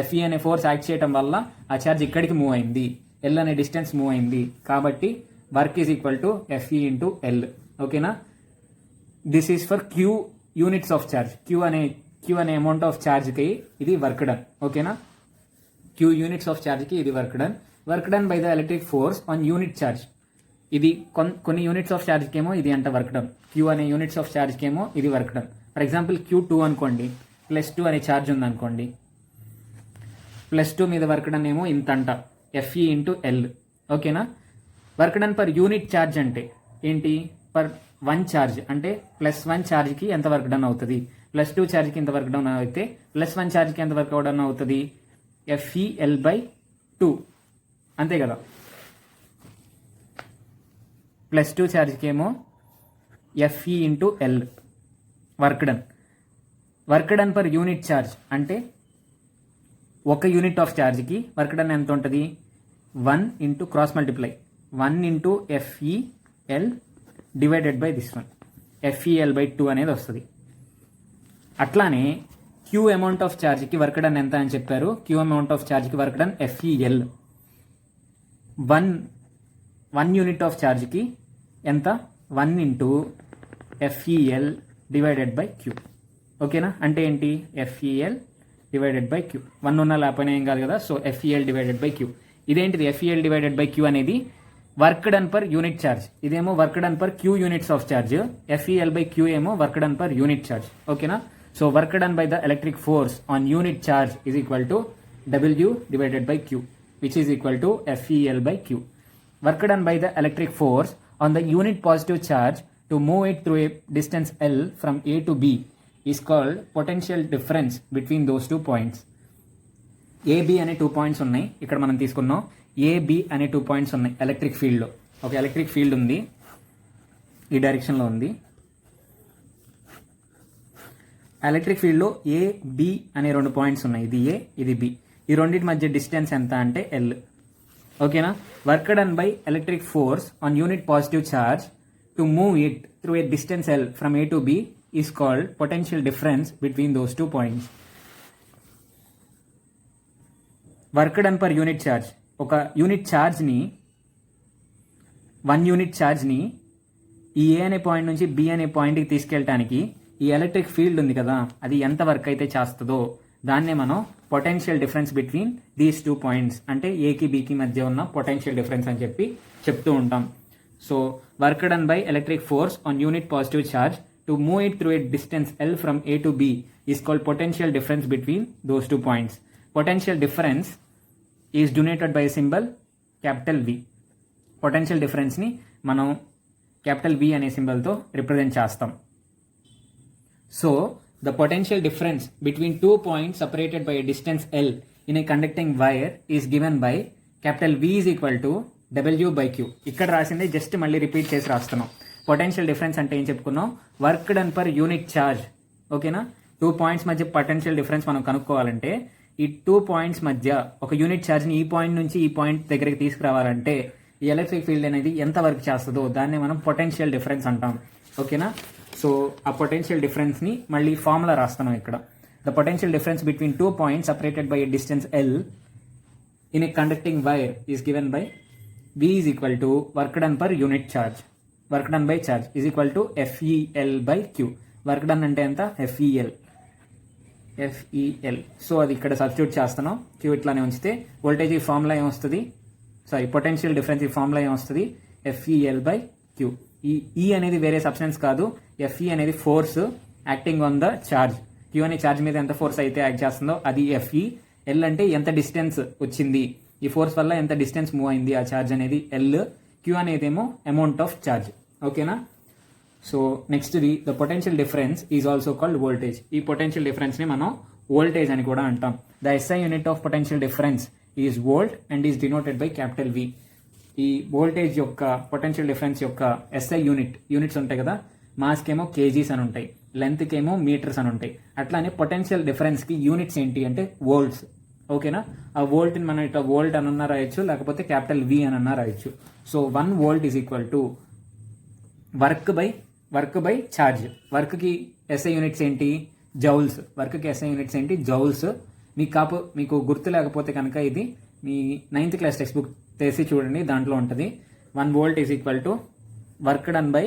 ఎఫ్ఈ అనే ఫోర్స్ యాక్ట్ చేయడం వల్ల ఆ ఛార్జ్ ఇక్కడికి మూవ్ అయింది, ఎల్ అనే డిస్టెన్స్ మూవ్ అయింది. కాబట్టి work is equal to F E into L. ఓకేనా. This is for Q units of charge. Q అనే అమౌంట్ ఆఫ్ ఛార్జ్కి ఇది వర్క్ డన్. ఓకేనా. క్యూ యూనిట్స్ ఆఫ్ ఛార్జ్కి ఇది work done by the electric force on unit charge. ఇది కొన్ని units of ఛార్జ్కి ఏమో ఇది అంట వర్క్ డన్, క్యూ అనే యూనిట్స్ ఆఫ్ ఛార్జ్కి ఏమో ఇది work done. For example Q2 అనుకోండి, +2 అనే ఛార్జ్ ఉంది అనుకోండి, +2 మీద వర్క్ డన్ ఏమో ఇంత అంట, ఎఫ్ఈ ఇంటూ ఎల్. ఓకేనా. Work done per unit charge అంటే ఏంటి, పర్ 1 ఛార్జ్ అంటే +1 ఛార్జ్కి ఎంత వర్క్ డన్ అవుతుంది, +2 ఛార్జ్కి ఎంత వర్క్ డన్ అయితే +1 ఛార్జ్కి ఎంత వర్క్ డన్ అవుతుంది, FEL/2 అంతే కదా. +2 ఛార్జ్కి ఏమో F E into L work done per unit charge అంటే ఒక యూనిట్ ఆఫ్ ఛార్జ్కి వర్క్ డన్ ఎంత ఉంటుంది, 1 into cross multiply 1 into FEL divided by this one, FEL/2 అనేది వస్తుంది. అట్లానే క్యూ అమౌంట్ ఆఫ్ ఛార్జ్కి వర్క్ డన్ ఎంత అని చెప్పారు, క్యూ అమౌంట్ ఆఫ్ ఛార్జ్కి work done FEL. 1 unit of ఛార్జ్కి ఎంత, 1 into FEL divided by Q. ఓకేనా. అంటే ఏంటి, FEL డివైడెడ్ బై క్యూ. 1 ఉన్న లేకపోయినా ఏం కాదు కదా. So FEL divided by Q. ఇదేంటిది, FEL డివైడెడ్ బై క్యూ అనేది work done per unit charge. ఇదేమో work done per Q units of charge, FEL/Q ఏమో work done per unit charge. ఓకేనా. So work done by the electric force on unit charge is equal to W divided by Q, which is equal to FEL/Q. Work done by the electric force on the unit positive charge to move it through a distance L from A to B is called potential difference between those 2 points. AB అనే 2 points ఉన్నాయి ఇక్కడ మనం తీసుకున్నాం. AB అనే 2 points ఉన్నాయి electric ఫీల్డ్లో. ఒక electric field ఉంది, ఈ డైరెక్షన్లో ఉంది. ఎలక్ట్రిక్ ఫీల్డ్లో AB అనే 2 పాయింట్స్ ఉన్నాయి, ఇది A ఇది B. ఈ రెండింటి మధ్య డిస్టెన్స్ ఎంత అంటే L. ఓకేనా. Work done by electric force on unit positive charge to move it through a distance L from A to B is called potential difference between those 2 points. Work done per unit charge, ఒక unit ఛార్జ్ని 1 unit ఛార్జ్ని ఈ ఏ అనే point నుంచి B అనే పాయింట్కి తీసుకెళ్ళటానికి ఈ electric field ఉంది కదా, అది ఎంత వర్క్ అయితే చేస్తుందో దాన్నే మనం potential difference between these 2 points, అంటే ఏకి బీకి మధ్య ఉన్న పొటెన్షియల్ డిఫరెన్స్ అని చెప్పి చెప్తూ ఉంటాం. So work done by electric force on unit positive charge to move it through a distance L from A to B is called potential difference between those 2 points. Potential difference is denoted by symbol capital V. Potential డిఫరెన్స్ని మనం capital V అనే సింబల్తో represent చేస్తాం. So the potential difference between 2 points separated by a distance L in a conducting wire is given by capital V is equal to W by Q. ఇక్కడ రాసింది just మళ్ళీ repeat చేసి రాస్తున్నాం. Potential difference అంటే ఏం చెప్పుకున్నాం? Work done per unit charge. ఓకేనా? 2 points మధ్య పొటెన్షియల్ డిఫరెన్స్ మనం కనుక్కోవాలంటే ఈ 2 పాయింట్స్ మధ్య ఒక యూనిట్ ఛార్జ్ని ఈ పాయింట్ నుంచి ఈ పాయింట్ దగ్గరికి తీసుకురావాలంటే ఈ ఎలక్ట్రిక్ ఫీల్డ్ అనేది ఎంత వర్క్ చేస్తుందో దాన్ని మనం పొటెన్షియల్ డిఫరెన్స్ అంటాం. ఓకేనా? సో ఆ పొటెన్షియల్ డిఫరెన్స్ని మళ్ళీ ఫార్ములా రాస్తున్నాం ఇక్కడ. The potential difference between 2 points separated by a distance L in a conducting wire is given by V is equal to work done per unit charge. Work done by charge is equal to FEL by Q. Work done అంటే ఎంత? FEL. So అది ఇక్కడ substitute చేస్తున్నాం. Q ఇట్లానే ఉంచితే voltage ఈ formula ఏమొస్తుంది? Potential difference ఈ ఫార్ములా ఏమొస్తుంది? FEL by Q. ఈ E అనేది వేరే సబ్స్టెన్స్ కాదు, FE అనేది force acting on the charge. Q అనే ఛార్జ్ మీద ఎంత ఫోర్స్ అయితే యాక్ట్ చేస్తుందో అది FE. L అంటే ఎంత డిస్టెన్స్ వచ్చింది, ఈ ఫోర్స్ వల్ల ఎంత డిస్టెన్స్ మూవ్ అయింది ఆ ఛార్జ్ అనేది L. Q అనేది ఏమో అమౌంట్ ఆఫ్ ఛార్జ్. ఓకేనా? So next the potential difference is also called voltage. ఈ పొటెన్షియల్ డిఫరెన్స్ని మనం వోల్టేజ్ అని కూడా అంటాం. The SI unit of potential difference is volt and is denoted by capital V. ఈ వోల్టేజ్ యొక్క పొటెన్షియల్ డిఫరెన్స్ యొక్క SI యూనిట్స్ ఉంటాయి కదా, మాస్కి ఏమో కేజీస్ అని ఉంటాయి, లెంత్కి ఏమో మీటర్స్ అని ఉంటాయి. అట్లానే పొటెన్షియల్ డిఫరెన్స్కి యూనిట్స్ ఏంటి అంటే వోల్ట్స్. ఓకేనా? ఆ వోల్ట్ని మనం ఇట్లా వోల్ట్ అనన్నా రాయొచ్చు, లేకపోతే క్యాపిటల్ V అనన్నా రాయొచ్చు. So 1 volt is equal to work by charge. వర్క్కి SI యూనిట్స్ ఏంటి? జౌల్స్. వర్క్కి SI యూనిట్స్ ఏంటి? జౌల్స్. మీకు గుర్తు లేకపోతే కనుక ఇది మీ 9th క్లాస్ టెక్స్ట్ బుక్ తెసి చూడండి, దాంట్లో ఉంటుంది. 1 volt is equal to work done by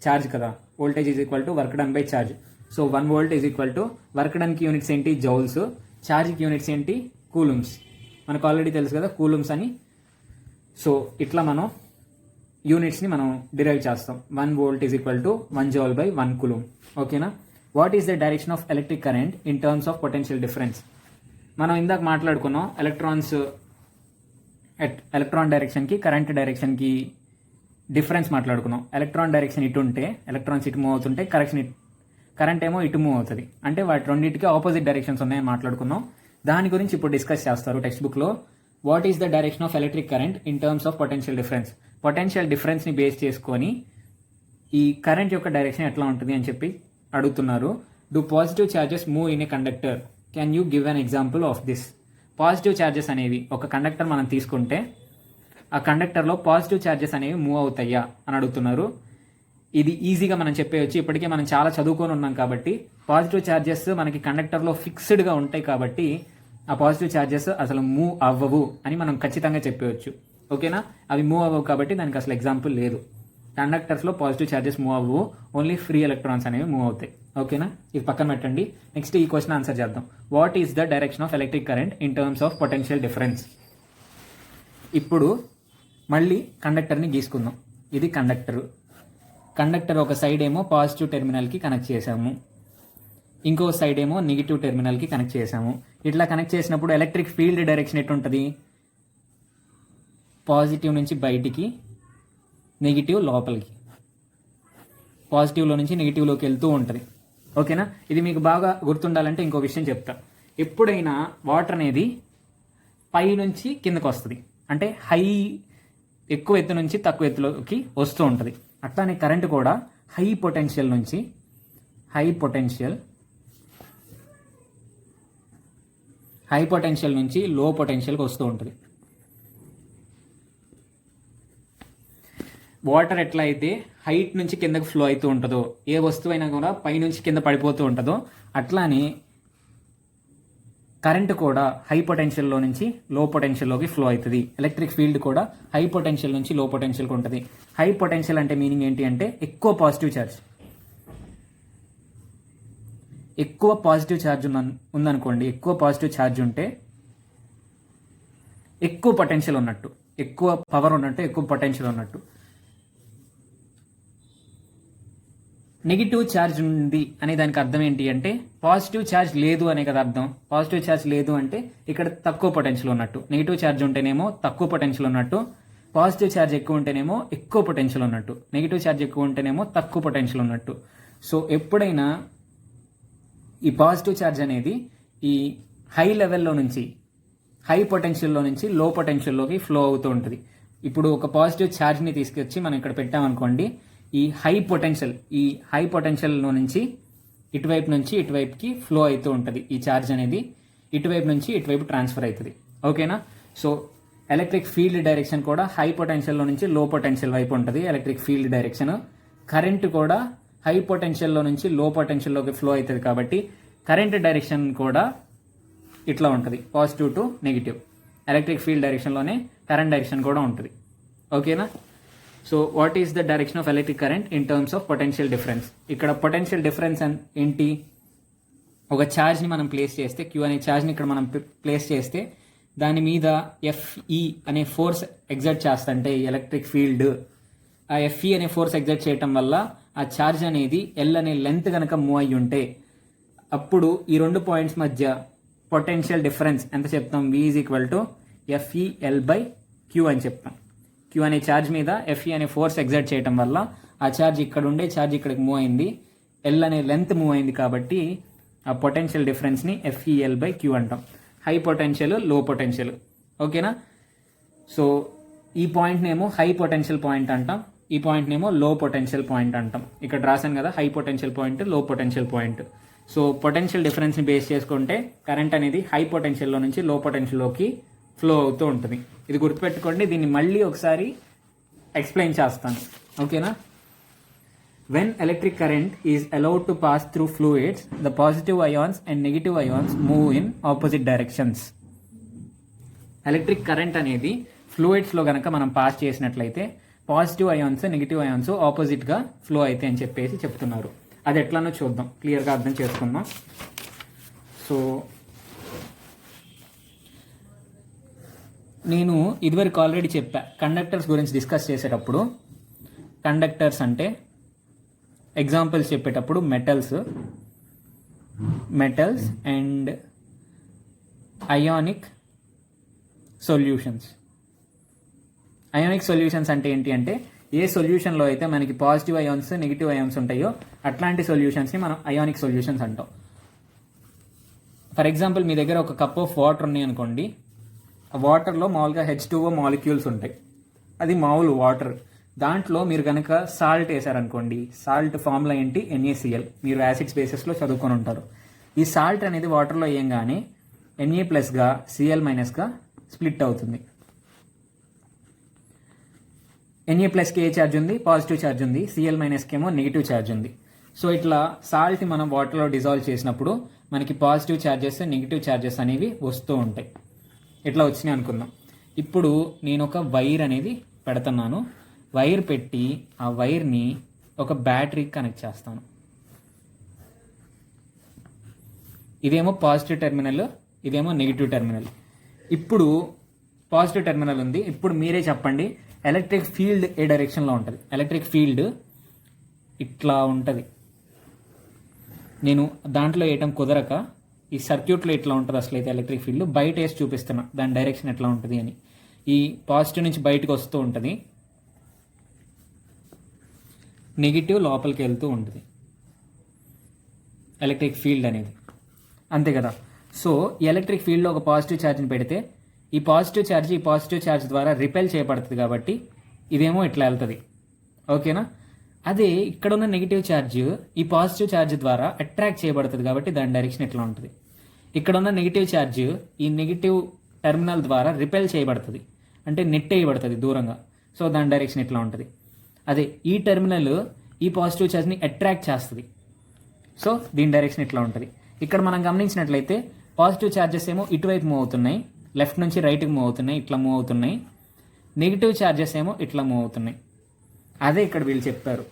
charge కదా, voltage is equal to work done by charge. So 1 volt is equal to work డన్కి యూనిట్స్ ఏంటి? జౌల్స్. ఛార్జ్కి యూనిట్స్ ఏంటి? కూలుమ్స్. మనకు ఆల్రెడీ తెలుసు కదా కూలుమ్స్ అని. సో ఇట్లా మనం యూనిట్స్ని మనం డిరైవ్ చేస్తాం. 1 volt is equal to 1 joule by 1 కూలుమ్. ఓకేనా? What is the direction of electric current in terms of potential difference? మనం ఇందాక మాట్లాడుకున్నాం ఎలక్ట్రాన్ డైరెక్షన్కి కరెంట్ డైరెక్షన్కి డిఫరెన్స్ మాట్లాడుకున్నాం. ఎలక్ట్రాన్ డైరెక్షన్ ఇటు ఉంటే, ఎలక్ట్రాన్స్ ఇటు మూవ్ అవుతుంటే కరెంట్ ఏమో ఇటు మూవ్ అవుతుంది. అంటే వాటి రెండింటికి ఆపోజిట్ డైరెక్షన్స్ ఉన్నాయని మాట్లాడుకున్నాం. దాని గురించి ఇప్పుడు డిస్కస్ చేస్తారు టెక్స్ట్ బుక్లో. What is the direction of electric current in terms of potential difference? Potential డిఫరెన్స్ని బేస్ చేసుకొని ఈ కరెంట్ యొక్క డైరెక్షన్ ఎట్లా ఉంటుంది అని చెప్పి అడుగుతున్నారు. Do positive charges move in a conductor? Can you give an example of this? Positive charges అనేవి ఒక కండక్టర్ మనం తీసుకుంటే ఆ కండక్టర్లో పాజిటివ్ ఛార్జెస్ అనేవి మూవ్ అవుతాయా అని అడుగుతున్నారు. ఇది ఈజీగా మనం చెప్పేయచ్చు. ఇప్పటికే మనం చాలా చదువుకొని ఉన్నాం కాబట్టి పాజిటివ్ ఛార్జెస్ మనకి కండక్టర్లో ఫిక్స్డ్గా ఉంటాయి కాబట్టి ఆ పాజిటివ్ ఛార్జెస్ అసలు మూవ్ అవ్వవు అని మనం ఖచ్చితంగా చెప్పేయచ్చు. ఓకేనా? అవి మూవ్ అవ్వవు కాబట్టి దానికి అసలు ఎగ్జాంపుల్ లేదు. కండక్టర్స్లో పాజిటివ్ ఛార్జెస్ మూవ్ అవ్వవు, ఓన్లీ ఫ్రీ ఎలక్ట్రాన్స్ అనేవి మూవ్ అవుతాయి. ఓకేనా? ఇది పక్కన పెట్టండి. నెక్స్ట్ ఈ క్వశ్చన్ ఆన్సర్ చేద్దాం. What is the direction of electric current in terms of potential difference? ఇప్పుడు మళ్ళీ కండక్టర్ని గీసుకుందాం. ఇది కండక్టర్ ఒక సైడ్ ఏమో పాజిటివ్ టెర్మినల్కి కనెక్ట్ చేసాము, ఇంకో సైడ్ ఏమో నెగిటివ్ టెర్మినల్కి కనెక్ట్ చేసాము. ఇట్లా కనెక్ట్ చేసినప్పుడు ఎలక్ట్రిక్ ఫీల్డ్ డైరెక్షన్ ఎట్టుంటుంది? పాజిటివ్ నుంచి బయటికి, నెగిటివ్ లోపలికి. పాజిటివ్లో నుంచి నెగిటివ్లోకి వెళ్తూ ఉంటుంది. ఓకేనా? ఇది మీకు బాగా గుర్తుండాలంటే ఇంకో విషయం చెప్తా. ఎప్పుడైనా వాటర్ అనేది పై నుంచి కిందకు వస్తుంది, అంటే ఎక్కువ ఎత్తు నుంచి తక్కువ ఎత్తులోకి వస్తూ ఉంటుంది. అట్లానే కరెంట్ కూడా హై పొటెన్షియల్ నుంచి లో పొటెన్షియల్కి వస్తూ ఉంటుంది. వాటర్ ఎట్లా అయితే హైట్ నుంచి కిందకు ఫ్లో అవుతూ ఉంటుందో, ఏ వస్తువు అయినా కూడా పై నుంచి కింద పడిపోతూ ఉంటుందో, అట్లానే కరెంట్ కూడా హై పొటెన్షియల్లో నుంచి లో పొటెన్షియల్లోకి ఫ్లో అవుతుంది. ఎలక్ట్రిక్ ఫీల్డ్ కూడా హై పొటెన్షియల్ నుంచి లో పొటెన్షియల్కి ఉంటుంది. హై పొటెన్షియల్ అంటే మీనింగ్ ఏంటి అంటే ఎక్కువ పాజిటివ్ ఛార్జ్ ఉందనుకోండి. ఎక్కువ పాజిటివ్ ఛార్జ్ ఉంటే ఎక్కువ పొటెన్షియల్ ఉన్నట్టు, ఎక్కువ పవర్ ఉన్నట్టు, ఎక్కువ పొటెన్షియల్ ఉన్నట్టు. నెగిటివ్ ఛార్జ్ ఉంది అనే దానికి అర్థం ఏంటి అంటే పాజిటివ్ ఛార్జ్ లేదు అనే కదా అర్థం. పాజిటివ్ ఛార్జ్ లేదు అంటే ఇక్కడ తక్కువ పొటెన్షియల్ ఉన్నట్టు. నెగిటివ్ ఛార్జ్ ఉంటేనేమో తక్కువ పొటెన్షియల్ ఉన్నట్టు, పాజిటివ్ ఛార్జ్ ఎక్కువ ఉంటేనేమో ఎక్కువ పొటెన్షియల్ ఉన్నట్టు, నెగిటివ్ ఛార్జ్ ఎక్కువ ఉంటేనేమో తక్కువ పొటెన్షియల్ ఉన్నట్టు. సో ఎప్పుడైనా ఈ పాజిటివ్ ఛార్జ్ అనేది ఈ హై లెవెల్లో నుంచి, హై పొటెన్షియల్లో నుంచి లో పొటెన్షియల్లోకి ఫ్లో అవుతూ ఉంటుంది. ఇప్పుడు ఒక పాజిటివ్ ఛార్జ్ని తీసుకొచ్చి మనం ఇక్కడ పెట్టామనుకోండి, ఈ హై పొటెన్షియల్లో నుంచి ఇటువైపుకి ఫ్లో అవుతూ ఉంటుంది. ఈ ఛార్జ్ అనేది ఇటువైపు నుంచి ఇటువైపు ట్రాన్స్ఫర్ అవుతుంది. ఓకేనా? సో ఎలక్ట్రిక్ ఫీల్డ్ డైరెక్షన్ కూడా హై పొటెన్షియల్లో నుంచి లో పొటెన్షియల్ వైపు ఉంటుంది. Electric field direction. కరెంట్ కూడా హై పొటెన్షియల్లో నుంచి లో పొటెన్షియల్లోకి ఫ్లో అవుతుంది కాబట్టి కరెంట్ డైరెక్షన్ కూడా ఇట్లా ఉంటుంది, positive to negative. Electric field డైరెక్షన్లోనే కరెంట్ డైరెక్షన్ కూడా ఉంటుంది. ఓకేనా? So what is the direction of electric current in terms of potential difference? ఇక్కడ పొటెన్షియల్ డిఫరెన్స్ ఏంటి? ఒక ఛార్జ్ని మనం ప్లేస్ చేస్తే, క్యూ అనే ఛార్జ్ని ఇక్కడ మనం ప్లేస్ చేస్తే దాని మీద ఎఫ్ఈ అనే ఫోర్స్ ఎగ్జర్ట్ చేస్తుంటే ఎలక్ట్రిక్ ఫీల్డ్, ఆ ఎఫ్ఈ అనే ఫోర్స్ ఎగ్జర్ట్ చేయటం వల్ల ఆ ఛార్జ్ అనేది ఎల్ అనే లెంత్ కనుక మూవ్ అయ్యి ఉంటే అప్పుడు ఈ రెండు పాయింట్స్ మధ్య పొటెన్షియల్ డిఫరెన్స్ ఎంత చెప్తాం? V is equal to FEL/Q అని చెప్తాం. క్యూ అనే ఛార్జ్ మీద ఎఫ్ఈ అనే ఫోర్స్ ఎగ్జర్ట్ చేయడం వల్ల ఆ ఛార్జ్ ఇక్కడ ఉండే ఛార్జ్ ఇక్కడికి మూవ్ అయింది, ఎల్ అనే లెంత్ మూవ్ అయింది కాబట్టి ఆ పొటెన్షియల్ డిఫరెన్స్ని FEL/Q అంటాం. హై పొటెన్షియల్, లో పొటెన్షియల్. ఓకేనా? సో ఈ పాయింట్నేమో హై పొటెన్షియల్ పాయింట్ అంటాం, ఈ పాయింట్నేమో లో పొటెన్షియల్ పాయింట్ అంటాం. ఇక్కడ రాశాను కదా, high potential point, low potential point. So potential డిఫరెన్స్ని బేస్ చేసుకుంటే కరెంట్ అనేది హై పొటెన్షియల్లో నుంచి లో పొటెన్షియల్లోకి ఫ్లో అవుతూ ఉంటుంది. ఇది గుర్తుపెట్టుకోండి. దీన్ని మళ్ళీ ఒకసారి ఎక్స్ప్లెయిన్ చేస్తాను. ఓకేనా? When electric current is allowed to pass through fluids, the positive ions and negative ions move in opposite directions. Electric current అనేది ఫ్లూయిడ్స్లో కనుక మనం పాస్ చేసినట్లయితే పాజిటివ్ అయాన్స్, నెగిటివ్ అయాన్స్ ఆపోజిట్గా ఫ్లో అవుతాయి అని చెప్పేసి చెప్తున్నారు. అది ఎట్లానో చూద్దాం, క్లియర్గా అర్థం చేసుకుందాం. సో నేను ఇదివరకు ఆల్రెడీ చెప్పా, కండక్టర్స్ గురించి డిస్కస్ చేసేటప్పుడు, కండక్టర్స్ అంటే ఎగ్జాంపుల్స్ చెప్పేటప్పుడు metals and ionic solutions. Ionic solutions అంటే ఏంటి అంటే ఏ సొల్యూషన్లో అయితే మనకి పాజిటివ్ అయాన్స్, నెగిటివ్ అయాన్స్ ఉంటాయో అట్లాంటి సొల్యూషన్స్ని మనం అయానిక్ సొల్యూషన్స్ అంటాం. ఫర్ ఎగ్జాంపుల్, మీ దగ్గర ఒక కప్ ఆఫ్ వాటర్ ఉన్నాయి అనుకోండి. ఆ వాటర్లో మామూలుగా H2O మాలిక్యూల్స్ ఉంటాయి, అది మామూలు వాటర్. దాంట్లో మీరు కనుక సాల్ట్ వేసారనుకోండి, సాల్ట్ ఫార్ములా ఏంటి? NaCl. మీరు యాసిడ్స్ బేసిస్లో చదువుకొని ఉంటారు. ఈ సాల్ట్ అనేది వాటర్లో వేయంగానే Na+గా Cl-గా స్ప్లిట్ అవుతుంది. Na+కి ఏ ఛార్జ్ ఉంది? పాజిటివ్ ఛార్జ్ ఉంది. Cl-కి ఏమో నెగిటివ్ ఛార్జ్ ఉంది. సో ఇట్లా సాల్ట్ మనం వాటర్లో డిజాల్వ్ చేసినప్పుడు మనకి పాజిటివ్ ఛార్జెస్, నెగిటివ్ ఛార్జెస్ అనేవి వస్తూ ఉంటాయి. ఇట్లా వచ్చినాయి అనుకుందాం. ఇప్పుడు నేను ఒక వైర్ అనేది పెడుతున్నాను. వైర్ పెట్టి ఆ వైర్ని ఒక బ్యాటరీకి కనెక్ట్ చేస్తాను. ఇదేమో పాజిటివ్ టెర్మినల్, ఇదేమో నెగిటివ్ టెర్మినల్. ఇప్పుడు పాజిటివ్ టెర్మినల్ ఉంది. ఇప్పుడు మీరే చెప్పండి, ఎలక్ట్రిక్ ఫీల్డ్ ఏ డైరెక్షన్లో ఉంటుంది? ఎలక్ట్రిక్ ఫీల్డ్ ఇట్లా ఉంటుంది. నేను దాంట్లో వేయటం కుదరక ఈ సర్క్యూట్లో ఇట్లా ఉంటుంది. అసలు అయితే ఎలక్ట్రిక్ ఫీల్డ్ బయట వేసి చూపిస్తున్నా దాని డైరెక్షన్ ఎట్లా ఉంటుంది అని. ఈ పాజిటివ్ నుంచి బయటకు వస్తూ ఉంటుంది, నెగిటివ్ లోపలికి వెళ్తూ ఉంటుంది ఎలక్ట్రిక్ ఫీల్డ్ అనేది. అంతే కదా? సో ఈ ఎలక్ట్రిక్ ఫీల్డ్లో ఒక పాజిటివ్ ఛార్జ్ని పెడితే ఈ పాజిటివ్ ఛార్జ్ ద్వారా రిపెల్ చేయబడుతుంది కాబట్టి ఇదేమో ఇట్లా వెళ్తుంది. ఓకేనా? అదే ఇక్కడ ఉన్న నెగిటివ్ ఛార్జ్ ఈ పాజిటివ్ ఛార్జ్ ద్వారా అట్రాక్ట్ చేయబడుతుంది కాబట్టి దాని డైరెక్షన్ ఇట్లా ఉంటుంది. ఇక్కడ ఉన్న నెగిటివ్ ఛార్జ్ ఈ నెగిటివ్ టెర్మినల్ ద్వారా రిపెల్ చేయబడుతుంది, అంటే నెట్ వేయబడుతుంది దూరంగా. సో దాని డైరెక్షన్ ఇట్లా ఉంటుంది. అదే ఈ టెర్మినల్ ఈ పాజిటివ్ ఛార్జ్ని అట్రాక్ట్ చేస్తుంది. సో దీని డైరెక్షన్ ఇట్లా ఉంటుంది. ఇక్కడ మనం గమనించినట్లయితే పాజిటివ్ ఛార్జెస్ ఏమో ఇటువైపు మూవ్ అవుతున్నాయి, లెఫ్ట్ నుంచి రైట్కి మూవ్ అవుతున్నాయి, ఇట్లా మూవ్ అవుతున్నాయి. నెగిటివ్ ఛార్జెస్ ఏమో ఇట్లా మూవ్ అవుతున్నాయి. అదే ఇక్కడ వీళ్ళు చెప్పారు,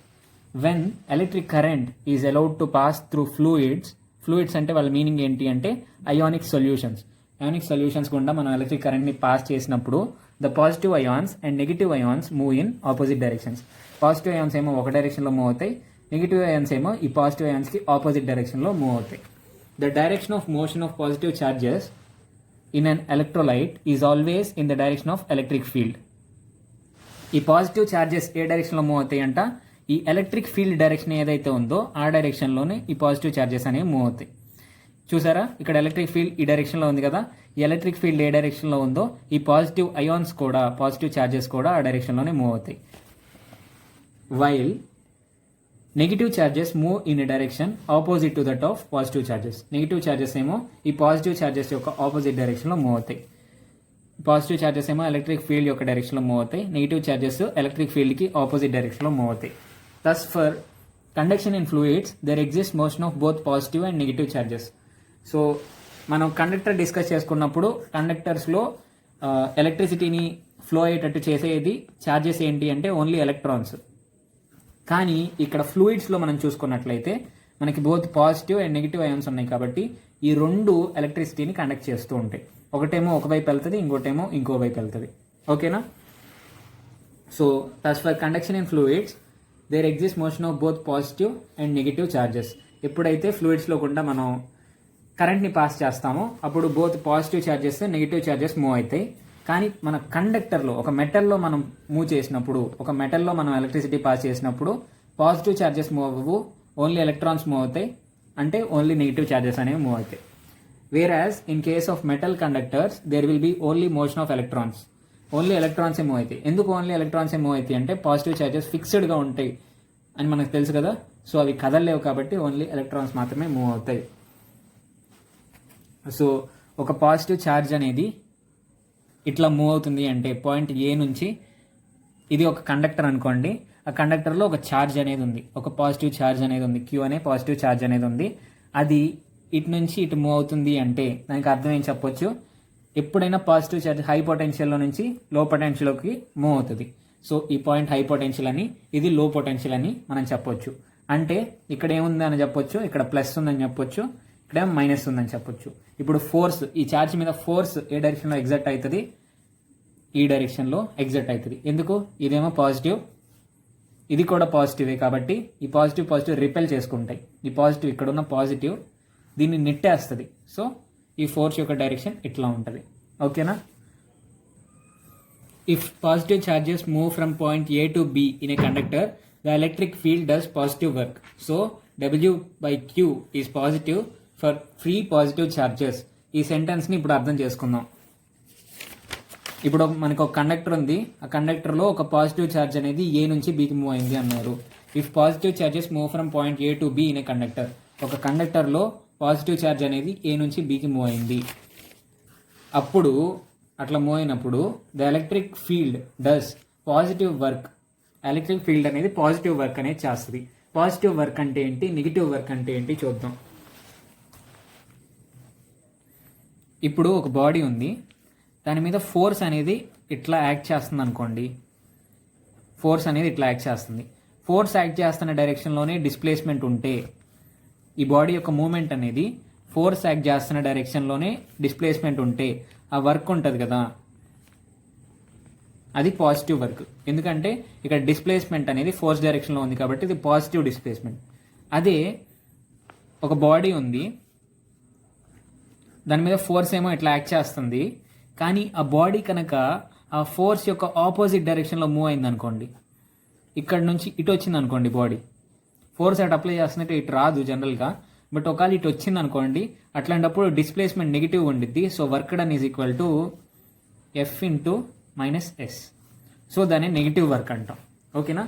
when electric current is allowed to pass through fluids అంటే వాళ్ళ మీనింగ్ ఏంటి అంటే అయానిక్ సొల్యూషన్స్ గుండా మనం ఎలక్ట్రిక్ కరెంట్ని పాస్ చేసినప్పుడు the positive ions and negative ions move in opposite directions. Positive ions ఏమో ఒక డైరెక్షన్లో మూవ్ అవుతాయి, నెగిటివ్ అయాన్స్ ఏమో ఈ పాజిటివ్ అయాన్స్కి ఆపోజిట్ డైరెక్షన్లో మూవ్ అవుతాయి. The direction of motion of positive charges in an electrolyte is always in the direction of electric field. ఈ positive charges ఏ డైరెక్షన్లో మూవ్ అవుతాయి అంట, ఈ ఎలక్ట్రిక్ ఫీల్డ్ డైరెక్షన్ ఏదైతే ఉందో ఆ డైరెక్షన్లోనే ఈ పాజిటివ్ ఛార్జెస్ అనేవి మూవ్ అవుతాయి. చూసారా, ఇక్కడ ఎలక్ట్రిక్ ఫీల్డ్ ఈ డైరెక్షన్లో ఉంది కదా, ఈ ఎలక్ట్రిక్ ఫీల్డ్ ఏ డైరెక్షన్లో ఉందో ఈ పాజిటివ్ అయాన్స్ కూడా, పాజిటివ్ ఛార్జెస్ కూడా ఆ డైరెక్షన్లోనే మూవ్ అవుతాయి. While negative charges move in a direction opposite to that of positive charges. Negative charges ఏమో ఈ పాజిటివ్ ఛార్జెస్ యొక్క ఆపోజిట్ డైరెక్షన్లో మూవ్ అవుతాయి. పాజిటివ్ ఛార్జెస్ ఏమో ఎలక్ట్రిక్ ఫీల్డ్ యొక్క డైరెక్షన్లో మూవ్ అవుతాయి, నెగిటివ్ ఛార్జెస్ ఎలక్ట్రిక్ ఫీల్డ్కి ఆపోజిట్ డైరెక్షన్లో మూవ్ అవుతాయి. Thus, for conduction in fluids, there exists motion of both positive and negative charges. So మనం కండక్టర్ డిస్కస్ చేసుకున్నప్పుడు కండక్టర్స్లో ఎలక్ట్రిసిటీని ఫ్లో అయ్యేటట్టు చేసేది ఛార్జెస్ ఏంటి అంటే ఓన్లీ ఎలక్ట్రాన్స్. కానీ ఇక్కడ ఫ్లూయిడ్స్లో మనం చూసుకున్నట్లయితే మనకి both positive and negative ions ఉన్నాయి కాబట్టి ఈ రెండు ఎలక్ట్రిసిటీని కండక్ట్ చేస్తూ ఉంటాయి. ఒకటేమో ఒకవైపు వెళ్తుంది, ఇంకోటేమో ఇంకో వైపు వెళ్తుంది. ఓకేనా? So thus for conduction in fluids there exist motion of both positive and negative charges. ఎప్పుడైతే ఫ్లూయిడ్స్లో కూడా మనం కరెంట్ని పాస్ చేస్తామో అప్పుడు both positive charges negative charges move అవుతాయి. కానీ మన కండక్టర్లో ఒక మెటల్లో మనం మూవ్ చేసినప్పుడు, ఒక మెటల్లో మనం ఎలక్ట్రిసిటీ పాస్ చేసినప్పుడు పాజిటివ్ ఛార్జెస్ మూవ్ అవ్వవు, ఓన్లీ ఎలక్ట్రాన్స్ మూవ్ అవుతాయి, అంటే ఓన్లీ నెగిటివ్ ఛార్జెస్ అనేవి మూవ్ అవుతాయి. Whereas in case of metal conductors there will be only motion of electrons. Only electrons move అవుతాయి. ఎందుకు ఓన్లీ ఎలక్ట్రాన్స్ మూవ్ అవుతాయి అంటే పాజిటివ్ ఛార్జెస్ ఫిక్స్డ్గా ఉంటాయి అని మనకు తెలుసు కదా, సో అవి కదలలేవు కాబట్టి ఓన్లీ ఎలక్ట్రాన్స్ మాత్రమే మూవ్ అవుతాయి. సో ఒక పాజిటివ్ ఛార్జ్ అనేది ఇట్లా మూవ్ అవుతుంది అంటే పాయింట్ ఏ నుంచి, ఇది ఒక కండక్టర్ అనుకోండి, ఆ కండక్టర్లో ఒక ఛార్జ్ అనేది ఉంది, ఒక పాజిటివ్ ఛార్జ్ అనేది ఉంది, క్యూ అనే పాజిటివ్ ఛార్జ్ అనేది ఉంది. అది ఇటు నుంచి ఇటు మూవ్ అవుతుంది అంటే దానికి అర్థం ఏం చెప్పొచ్చు, ఎప్పుడైనా పాజిటివ్ ఛార్జ్ హై పొటెన్షియల్లో నుంచి లో పొటెన్షియల్లోకి మూవ్ అవుతుంది. సో ఈ పాయింట్ హై పొటెన్షియల్ అని, ఇది లో పొటెన్షియల్ అని మనం చెప్పొచ్చు. అంటే ఇక్కడ ఏముంది అని చెప్పొచ్చు, ఇక్కడ ప్లస్ ఉందని చెప్పొచ్చు, ఇక్కడ మైనస్ ఉందని చెప్పొచ్చు. ఇప్పుడు ఫోర్స్, ఈ ఛార్జ్ మీద ఫోర్స్ ఏ డైరెక్షన్లో ఎగ్జర్ట్ అవుతుంది, ఈ డైరెక్షన్లో ఎగ్జర్ట్ అవుతుంది. ఎందుకు, ఇదేమో పాజిటివ్, ఇది కూడా పాజిటివే కాబట్టి ఈ పాజిటివ్ రిపెల్ చేసుకుంటాయి. ఈ పాజిటివ్, ఇక్కడ ఉన్న పాజిటివ్ దీన్ని నెట్టేస్తుంది. సో ఈ ఫోర్స్ యొక్క డైరెక్షన్ ఇట్లా ఉంటుంది. ఓకేనా? If positive charges move from point A to be in a conductor, the electric field does positive work. So W/Q is positive for free positive charges. ఈ సెంటెన్స్ని ఇప్పుడు అర్థం చేసుకుందాం. ఇప్పుడు మనకు ఒక కండక్టర్ ఉంది, ఆ కండక్టర్లో ఒక పాజిటివ్ ఛార్జ్ అనేది ఏ నుంచి బికి మూవ్ అయింది అన్నారు. If positive charges move from point A to be in a conductor, ఒక కండక్టర్లో పాజిటివ్ ఛార్జ్ అనేది ఏ నుంచి బికి మూవ్ అయింది. అప్పుడు అట్లా మూవ్ అయినప్పుడు the electric field does positive work. Electric field అనేది పాజిటివ్ వర్క్ అనేది చేస్తుంది. పాజిటివ్ వర్క్ అంటే ఏంటి, నెగిటివ్ వర్క్ అంటే ఏంటి చూద్దాం. ఇప్పుడు ఒక బాడీ ఉంది, దాని మీద ఫోర్స్ అనేది ఇట్లా యాక్ట్ చేస్తుంది అనుకోండి. ఫోర్స్ అనేది ఇట్లా యాక్ట్ చేస్తుంది. ఫోర్స్ యాక్ట్ చేస్తున్న డైరెక్షన్లోనే డిస్ప్లేస్మెంట్ ఉంటే, ఈ బాడీ యొక్క మూమెంట్ అనేది ఫోర్స్ యాక్ట్ చేస్తున్న డైరెక్షన్లోనే డిస్ప్లేస్మెంట్ ఉంటే ఆ వర్క్ ఉంటుంది కదా, అది పాజిటివ్ వర్క్. ఎందుకంటే ఇక్కడ డిస్ప్లేస్మెంట్ అనేది ఫోర్స్ డైరెక్షన్లో ఉంది కాబట్టి ఇది పాజిటివ్ డిస్ప్లేస్మెంట్. అదే ఒక బాడీ ఉంది, దాని మీద ఫోర్స్ ఏమో ఇట్లా యాక్ట్ చేస్తుంది, కానీ ఆ బాడీ కనుక ఆ ఫోర్స్ యొక్క ఆపోజిట్ డైరెక్షన్లో మూవ్ అయింది అనుకోండి, ఇక్కడ నుంచి ఇటు వచ్చింది అనుకోండి, బాడీ ఫోర్స్ అటు అప్లై చేస్తున్నట్టు ఇటు రాదు జనరల్గా, బట్ ఒకవేళ ఇటు వచ్చింది అనుకోండి, అట్లాంటప్పుడు డిస్ప్లేస్మెంట్ నెగిటివ్ ఉండిద్ది. So work done is equal to F/-S. So దాన్ని నెగిటివ్ వర్క్ అంటాం. ఓకేనా?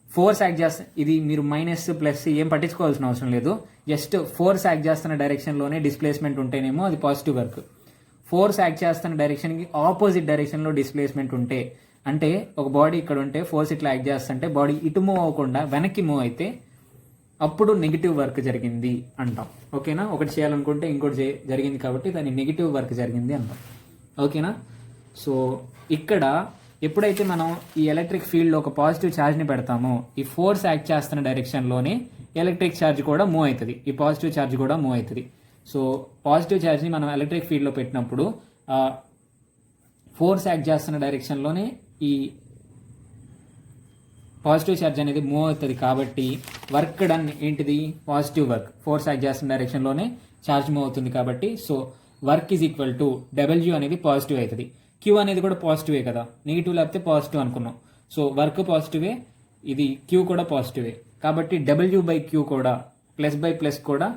ఫోర్స్ యాక్ట్ చేస్తా, ఇది మీరు మైనస్ ప్లస్ ఏం పట్టించుకోవాల్సిన అవసరం లేదు. జస్ట్ ఫోర్స్ యాక్ట్ చేస్తున్న డైరెక్షన్లోనే డిస్ప్లేస్మెంట్ ఉంటేనేమో అది పాజిటివ్ వర్క్. ఫోర్స్ యాక్ట్ చేస్తున్న డైరెక్షన్కి ఆపోజిట్ డైరెక్షన్లో డిస్ప్లేస్మెంట్ ఉంటే, అంటే ఒక బాడీ ఇక్కడ ఉంటే ఫోర్స్ ఇట్లా యాక్ట్ చేస్తుంటే బాడీ ఇటు మూవ్ అవ్వకుండా వెనక్కి మూవ్ అయితే అప్పుడు నెగిటివ్ వర్క్ జరిగింది అంటాం. ఓకేనా, ఒకటి చేయాలనుకుంటే ఇంకోటి జరిగింది కాబట్టి దాన్ని నెగిటివ్ వర్క్ జరిగింది అంటాం. ఓకేనా. సో ఇక్కడ ఎప్పుడైతే మనం ఈ ఎలక్ట్రిక్ ఫీల్డ్లో ఒక పాజిటివ్ ఛార్జ్ని పెడతామో ఈ ఫోర్స్ యాక్ట్ చేస్తున్న డైరెక్షన్లోనే ఎలక్ట్రిక్ ఛార్జ్ కూడా మూవ్ అవుతుంది, ఈ పాజిటివ్ ఛార్జ్ కూడా మూవ్ అవుతుంది. సో పాజిటివ్ ఛార్జ్ని మనం ఎలక్ట్రిక్ ఫీల్డ్లో పెట్టినప్పుడు ఫోర్స్ యాక్ట్ చేస్తున్న డైరెక్షన్లోనే ఈ పాజిటివ్ ఛార్జ్ అనేది మూవ్ అవుతుంది కాబట్టి వర్క్ డన్ ఏంటిది పాజిటివ్ వర్క్, ఫోర్స్ యాక్ట్ చేస్తున్న డైరెక్షన్లోనే ఛార్జ్ మూవ్ అవుతుంది కాబట్టి so work is equal to W అనేది పాజిటివ్ అవుతుంది. క్యూ అనేది కూడా పాజిటివే కదా, నెగిటివ్ లేకపోతే పాజిటివ్ అనుకున్నాం. సో వర్క్ పాజిటివే, ఇది క్యూ కూడా పాజిటివే కాబట్టి డబ్ల్యూ బై క్యూ కూడా ప్లస్ బై ప్లస్ కూడా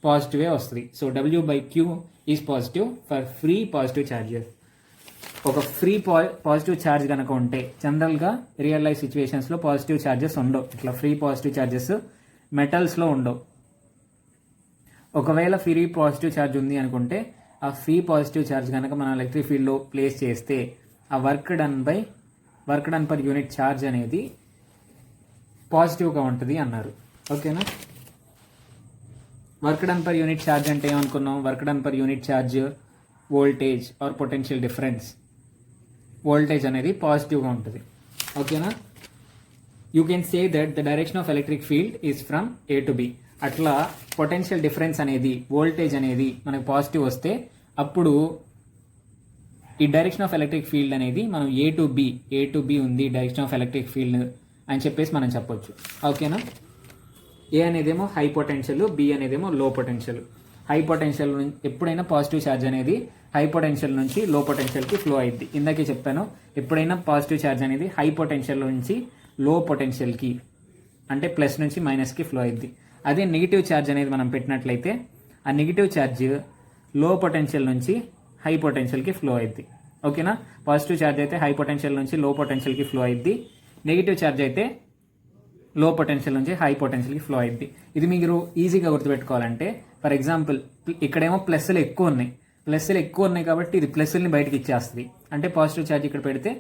పాజిటివే వస్తుంది. So W by Q is positive for free positive charges. ఒక ఫ్రీ పాజిటివ్ ఛార్జ్ కనుక ఉంటే జనరల్గా రియల్ లైఫ్ సిచ్యువేషన్స్లో పాజిటివ్ ఛార్జెస్ ఉండవు, ఇట్లా ఫ్రీ పాజిటివ్ ఛార్జెస్ మెటల్స్లో ఉండవు. ఒకవేళ ఫ్రీ పాజిటివ్ ఛార్జ్ ఉంది అనుకుంటే ఆ ఫ్రీ పాజిటివ్ ఛార్జ్ కనుక మనం ఎలక్ట్రిక్ ఫీల్డ్లో ప్లేస్ చేస్తే ఆ work done per unit charge అనేది పాజిటివ్గా ఉంటుంది అన్నారు. ఓకేనా. Work done per unit charge అంటే ఏమనుకున్నాం, work done per unit charge voltage or potential difference, voltage అనేది పాజిటివ్గా ఉంటుంది. ఓకేనా. You can say that the direction of electric field is from A to B. అట్లా పొటెన్షియల్ డిఫరెన్స్ అనేది voltage అనేది మనకు పాజిటివ్ వస్తే అప్పుడు ఈ డైరెక్షన్ ఆఫ్ ఎలక్ట్రిక్ ఫీల్డ్ అనేది మనం ఏ టు బి ఉంది డైరెక్షన్ ఆఫ్ ఎలక్ట్రిక్ ఫీల్డ్ అని చెప్పేసి మనం చెప్పొచ్చు. ఓకేనా. ఏ అనేదేమో హై పొటెన్షియల్, బి అనేదేమో లో పొటెన్షియల్. హై పొటెన్షియల్ ఎప్పుడైనా పాజిటివ్ ఛార్జ్ అనేది హై పొటెన్షియల్ నుంచి లో పొటెన్షియల్కి ఫ్లో అయింది. ఇందాకే చెప్పాను, ఎప్పుడైనా పాజిటివ్ ఛార్జ్ అనేది హై పొటెన్షియల్ నుంచి లో పొటెన్షియల్కి అంటే ప్లస్ నుంచి మైనస్కి ఫ్లో అయింది. అదే నెగిటివ్ ఛార్జ్ అనేది మనం పెట్టినట్లయితే ఆ నెగిటివ్ ఛార్జ్ లో పొటెన్షియల్ నుంచి హై పొటెన్షియల్కి ఫ్లో అయింది. ఓకేనా. పాజిటివ్ ఛార్జ్ అయితే హై పొటెన్షియల్ నుంచి లో పొటెన్షియల్కి ఫ్లో అయింది, నెగిటివ్ ఛార్జ్ అయితే లో పొటెన్షియల్ నుంచి హై పొటెన్షియల్కి ఫ్లో అయింది. ఇది మీరు ఈజీగా గుర్తుపెట్టుకోవాలంటే ఫర్ ఎగ్జాంపుల్ ఇక్కడేమో ప్లస్లు ఎక్కువ ఉన్నాయి కాబట్టి ఇది ప్లస్ని బయటకి ఇచ్చేస్తుంది. అంటే పాజిటివ్ ఛార్జ్ ఇక్కడ పెడితే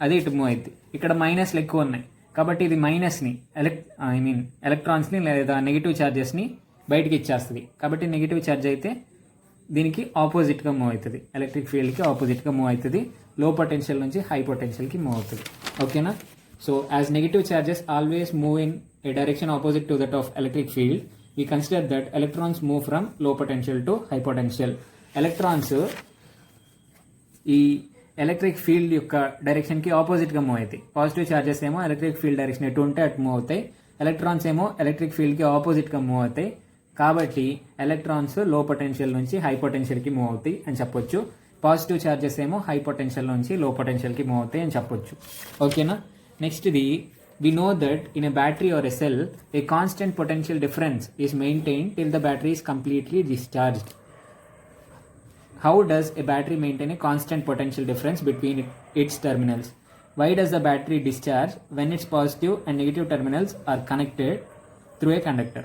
అదే ఇటు మూవ్ అయింది. ఇక్కడ మైనస్లు ఎక్కువ ఉన్నాయి కాబట్టి ఇది మైనస్ని ఎలక్ట్రాన్స్ని లేదా నెగిటివ్ ఛార్జెస్ని బయటకి ఇచ్చేస్తుంది. కాబట్టి నెగిటివ్ ఛార్జ్ అయితే దీనికి ఆపోజిట్గా మూవ్ అవుతుంది, ఎలక్ట్రిక్ ఫీల్డ్కి ఆపోజిట్గా మూవ్ అవుతుంది, లో పొటెన్షియల్ నుంచి హై పొటెన్షియల్కి మూవ్ అవుతుంది. ఓకేనా. So as negative charges always move in a direction opposite to that of electric field, we consider that electrons move from లో potential to high potential. Electrons ఈ electric field యొక్క డైరెక్షన్కి ఆపోజిట్గా move అవుతాయి. Positive charges ఏమో electric field direction ఎటు ఉంటే అటు move అవుతాయి, ఎలక్ట్రాన్స్ ఏమో ఎలక్ట్రిక్ ఫీల్డ్కి ఆపోజిట్గా మూవ్ అవుతాయి. కాబట్టి ఎలక్ట్రాన్స్ లో పొటెన్షియల్ నుంచి హై పొటెన్షియల్కి మూవ్ అవుతాయి అని చెప్పొచ్చు. పాజిటివ్ ఛార్జెస్ ఏమో హై పొటెన్షియల్ నుంచి లో పొటెన్షియల్కి మూవ్ అవుతాయి అని చెప్పొచ్చు. ఓకేనా. నెక్స్ట్ ఇది we know that in a battery or a cell a constant potential difference is maintained till the battery is completely discharged. How does a battery maintain a constant potential difference between its terminals? Why does the battery discharge when its positive and negative terminals are connected through a conductor?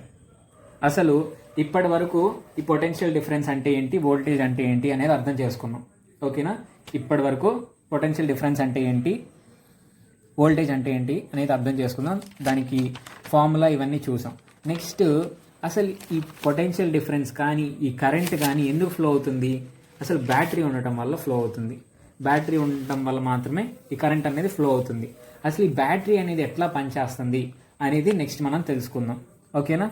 అసలు ఇప్పటి వరకు ఈ potential difference అంటే ఏంటి, voltage అంటే ఏంటి అనేది అర్థం చేసుకున్నాం. ఓకేనా. ఇప్పటి వరకు పొటెన్షియల్ డిఫరెన్స్ అంటే ఏంటి, వోల్టేజ్ అంటే ఏంటి అనేది అర్థం చేసుకుందాం, దానికి ఫార్ములా ఇవన్నీ చూసాం. నెక్స్ట్ అసలు ఈ పొటెన్షియల్ డిఫరెన్స్ కానీ ఈ కరెంట్ కానీ ఎందుకు ఫ్లో అవుతుంది, అసలు బ్యాటరీ ఉండటం వల్ల ఫ్లో అవుతుంది. బ్యాటరీ ఉండటం వల్ల మాత్రమే ఈ కరెంట్ అనేది ఫ్లో అవుతుంది. అసలు ఈ బ్యాటరీ అనేది ఎట్లా పనిచేస్తుంది అనేది నెక్స్ట్ మనం తెలుసుకుందాం. ఓకేనా.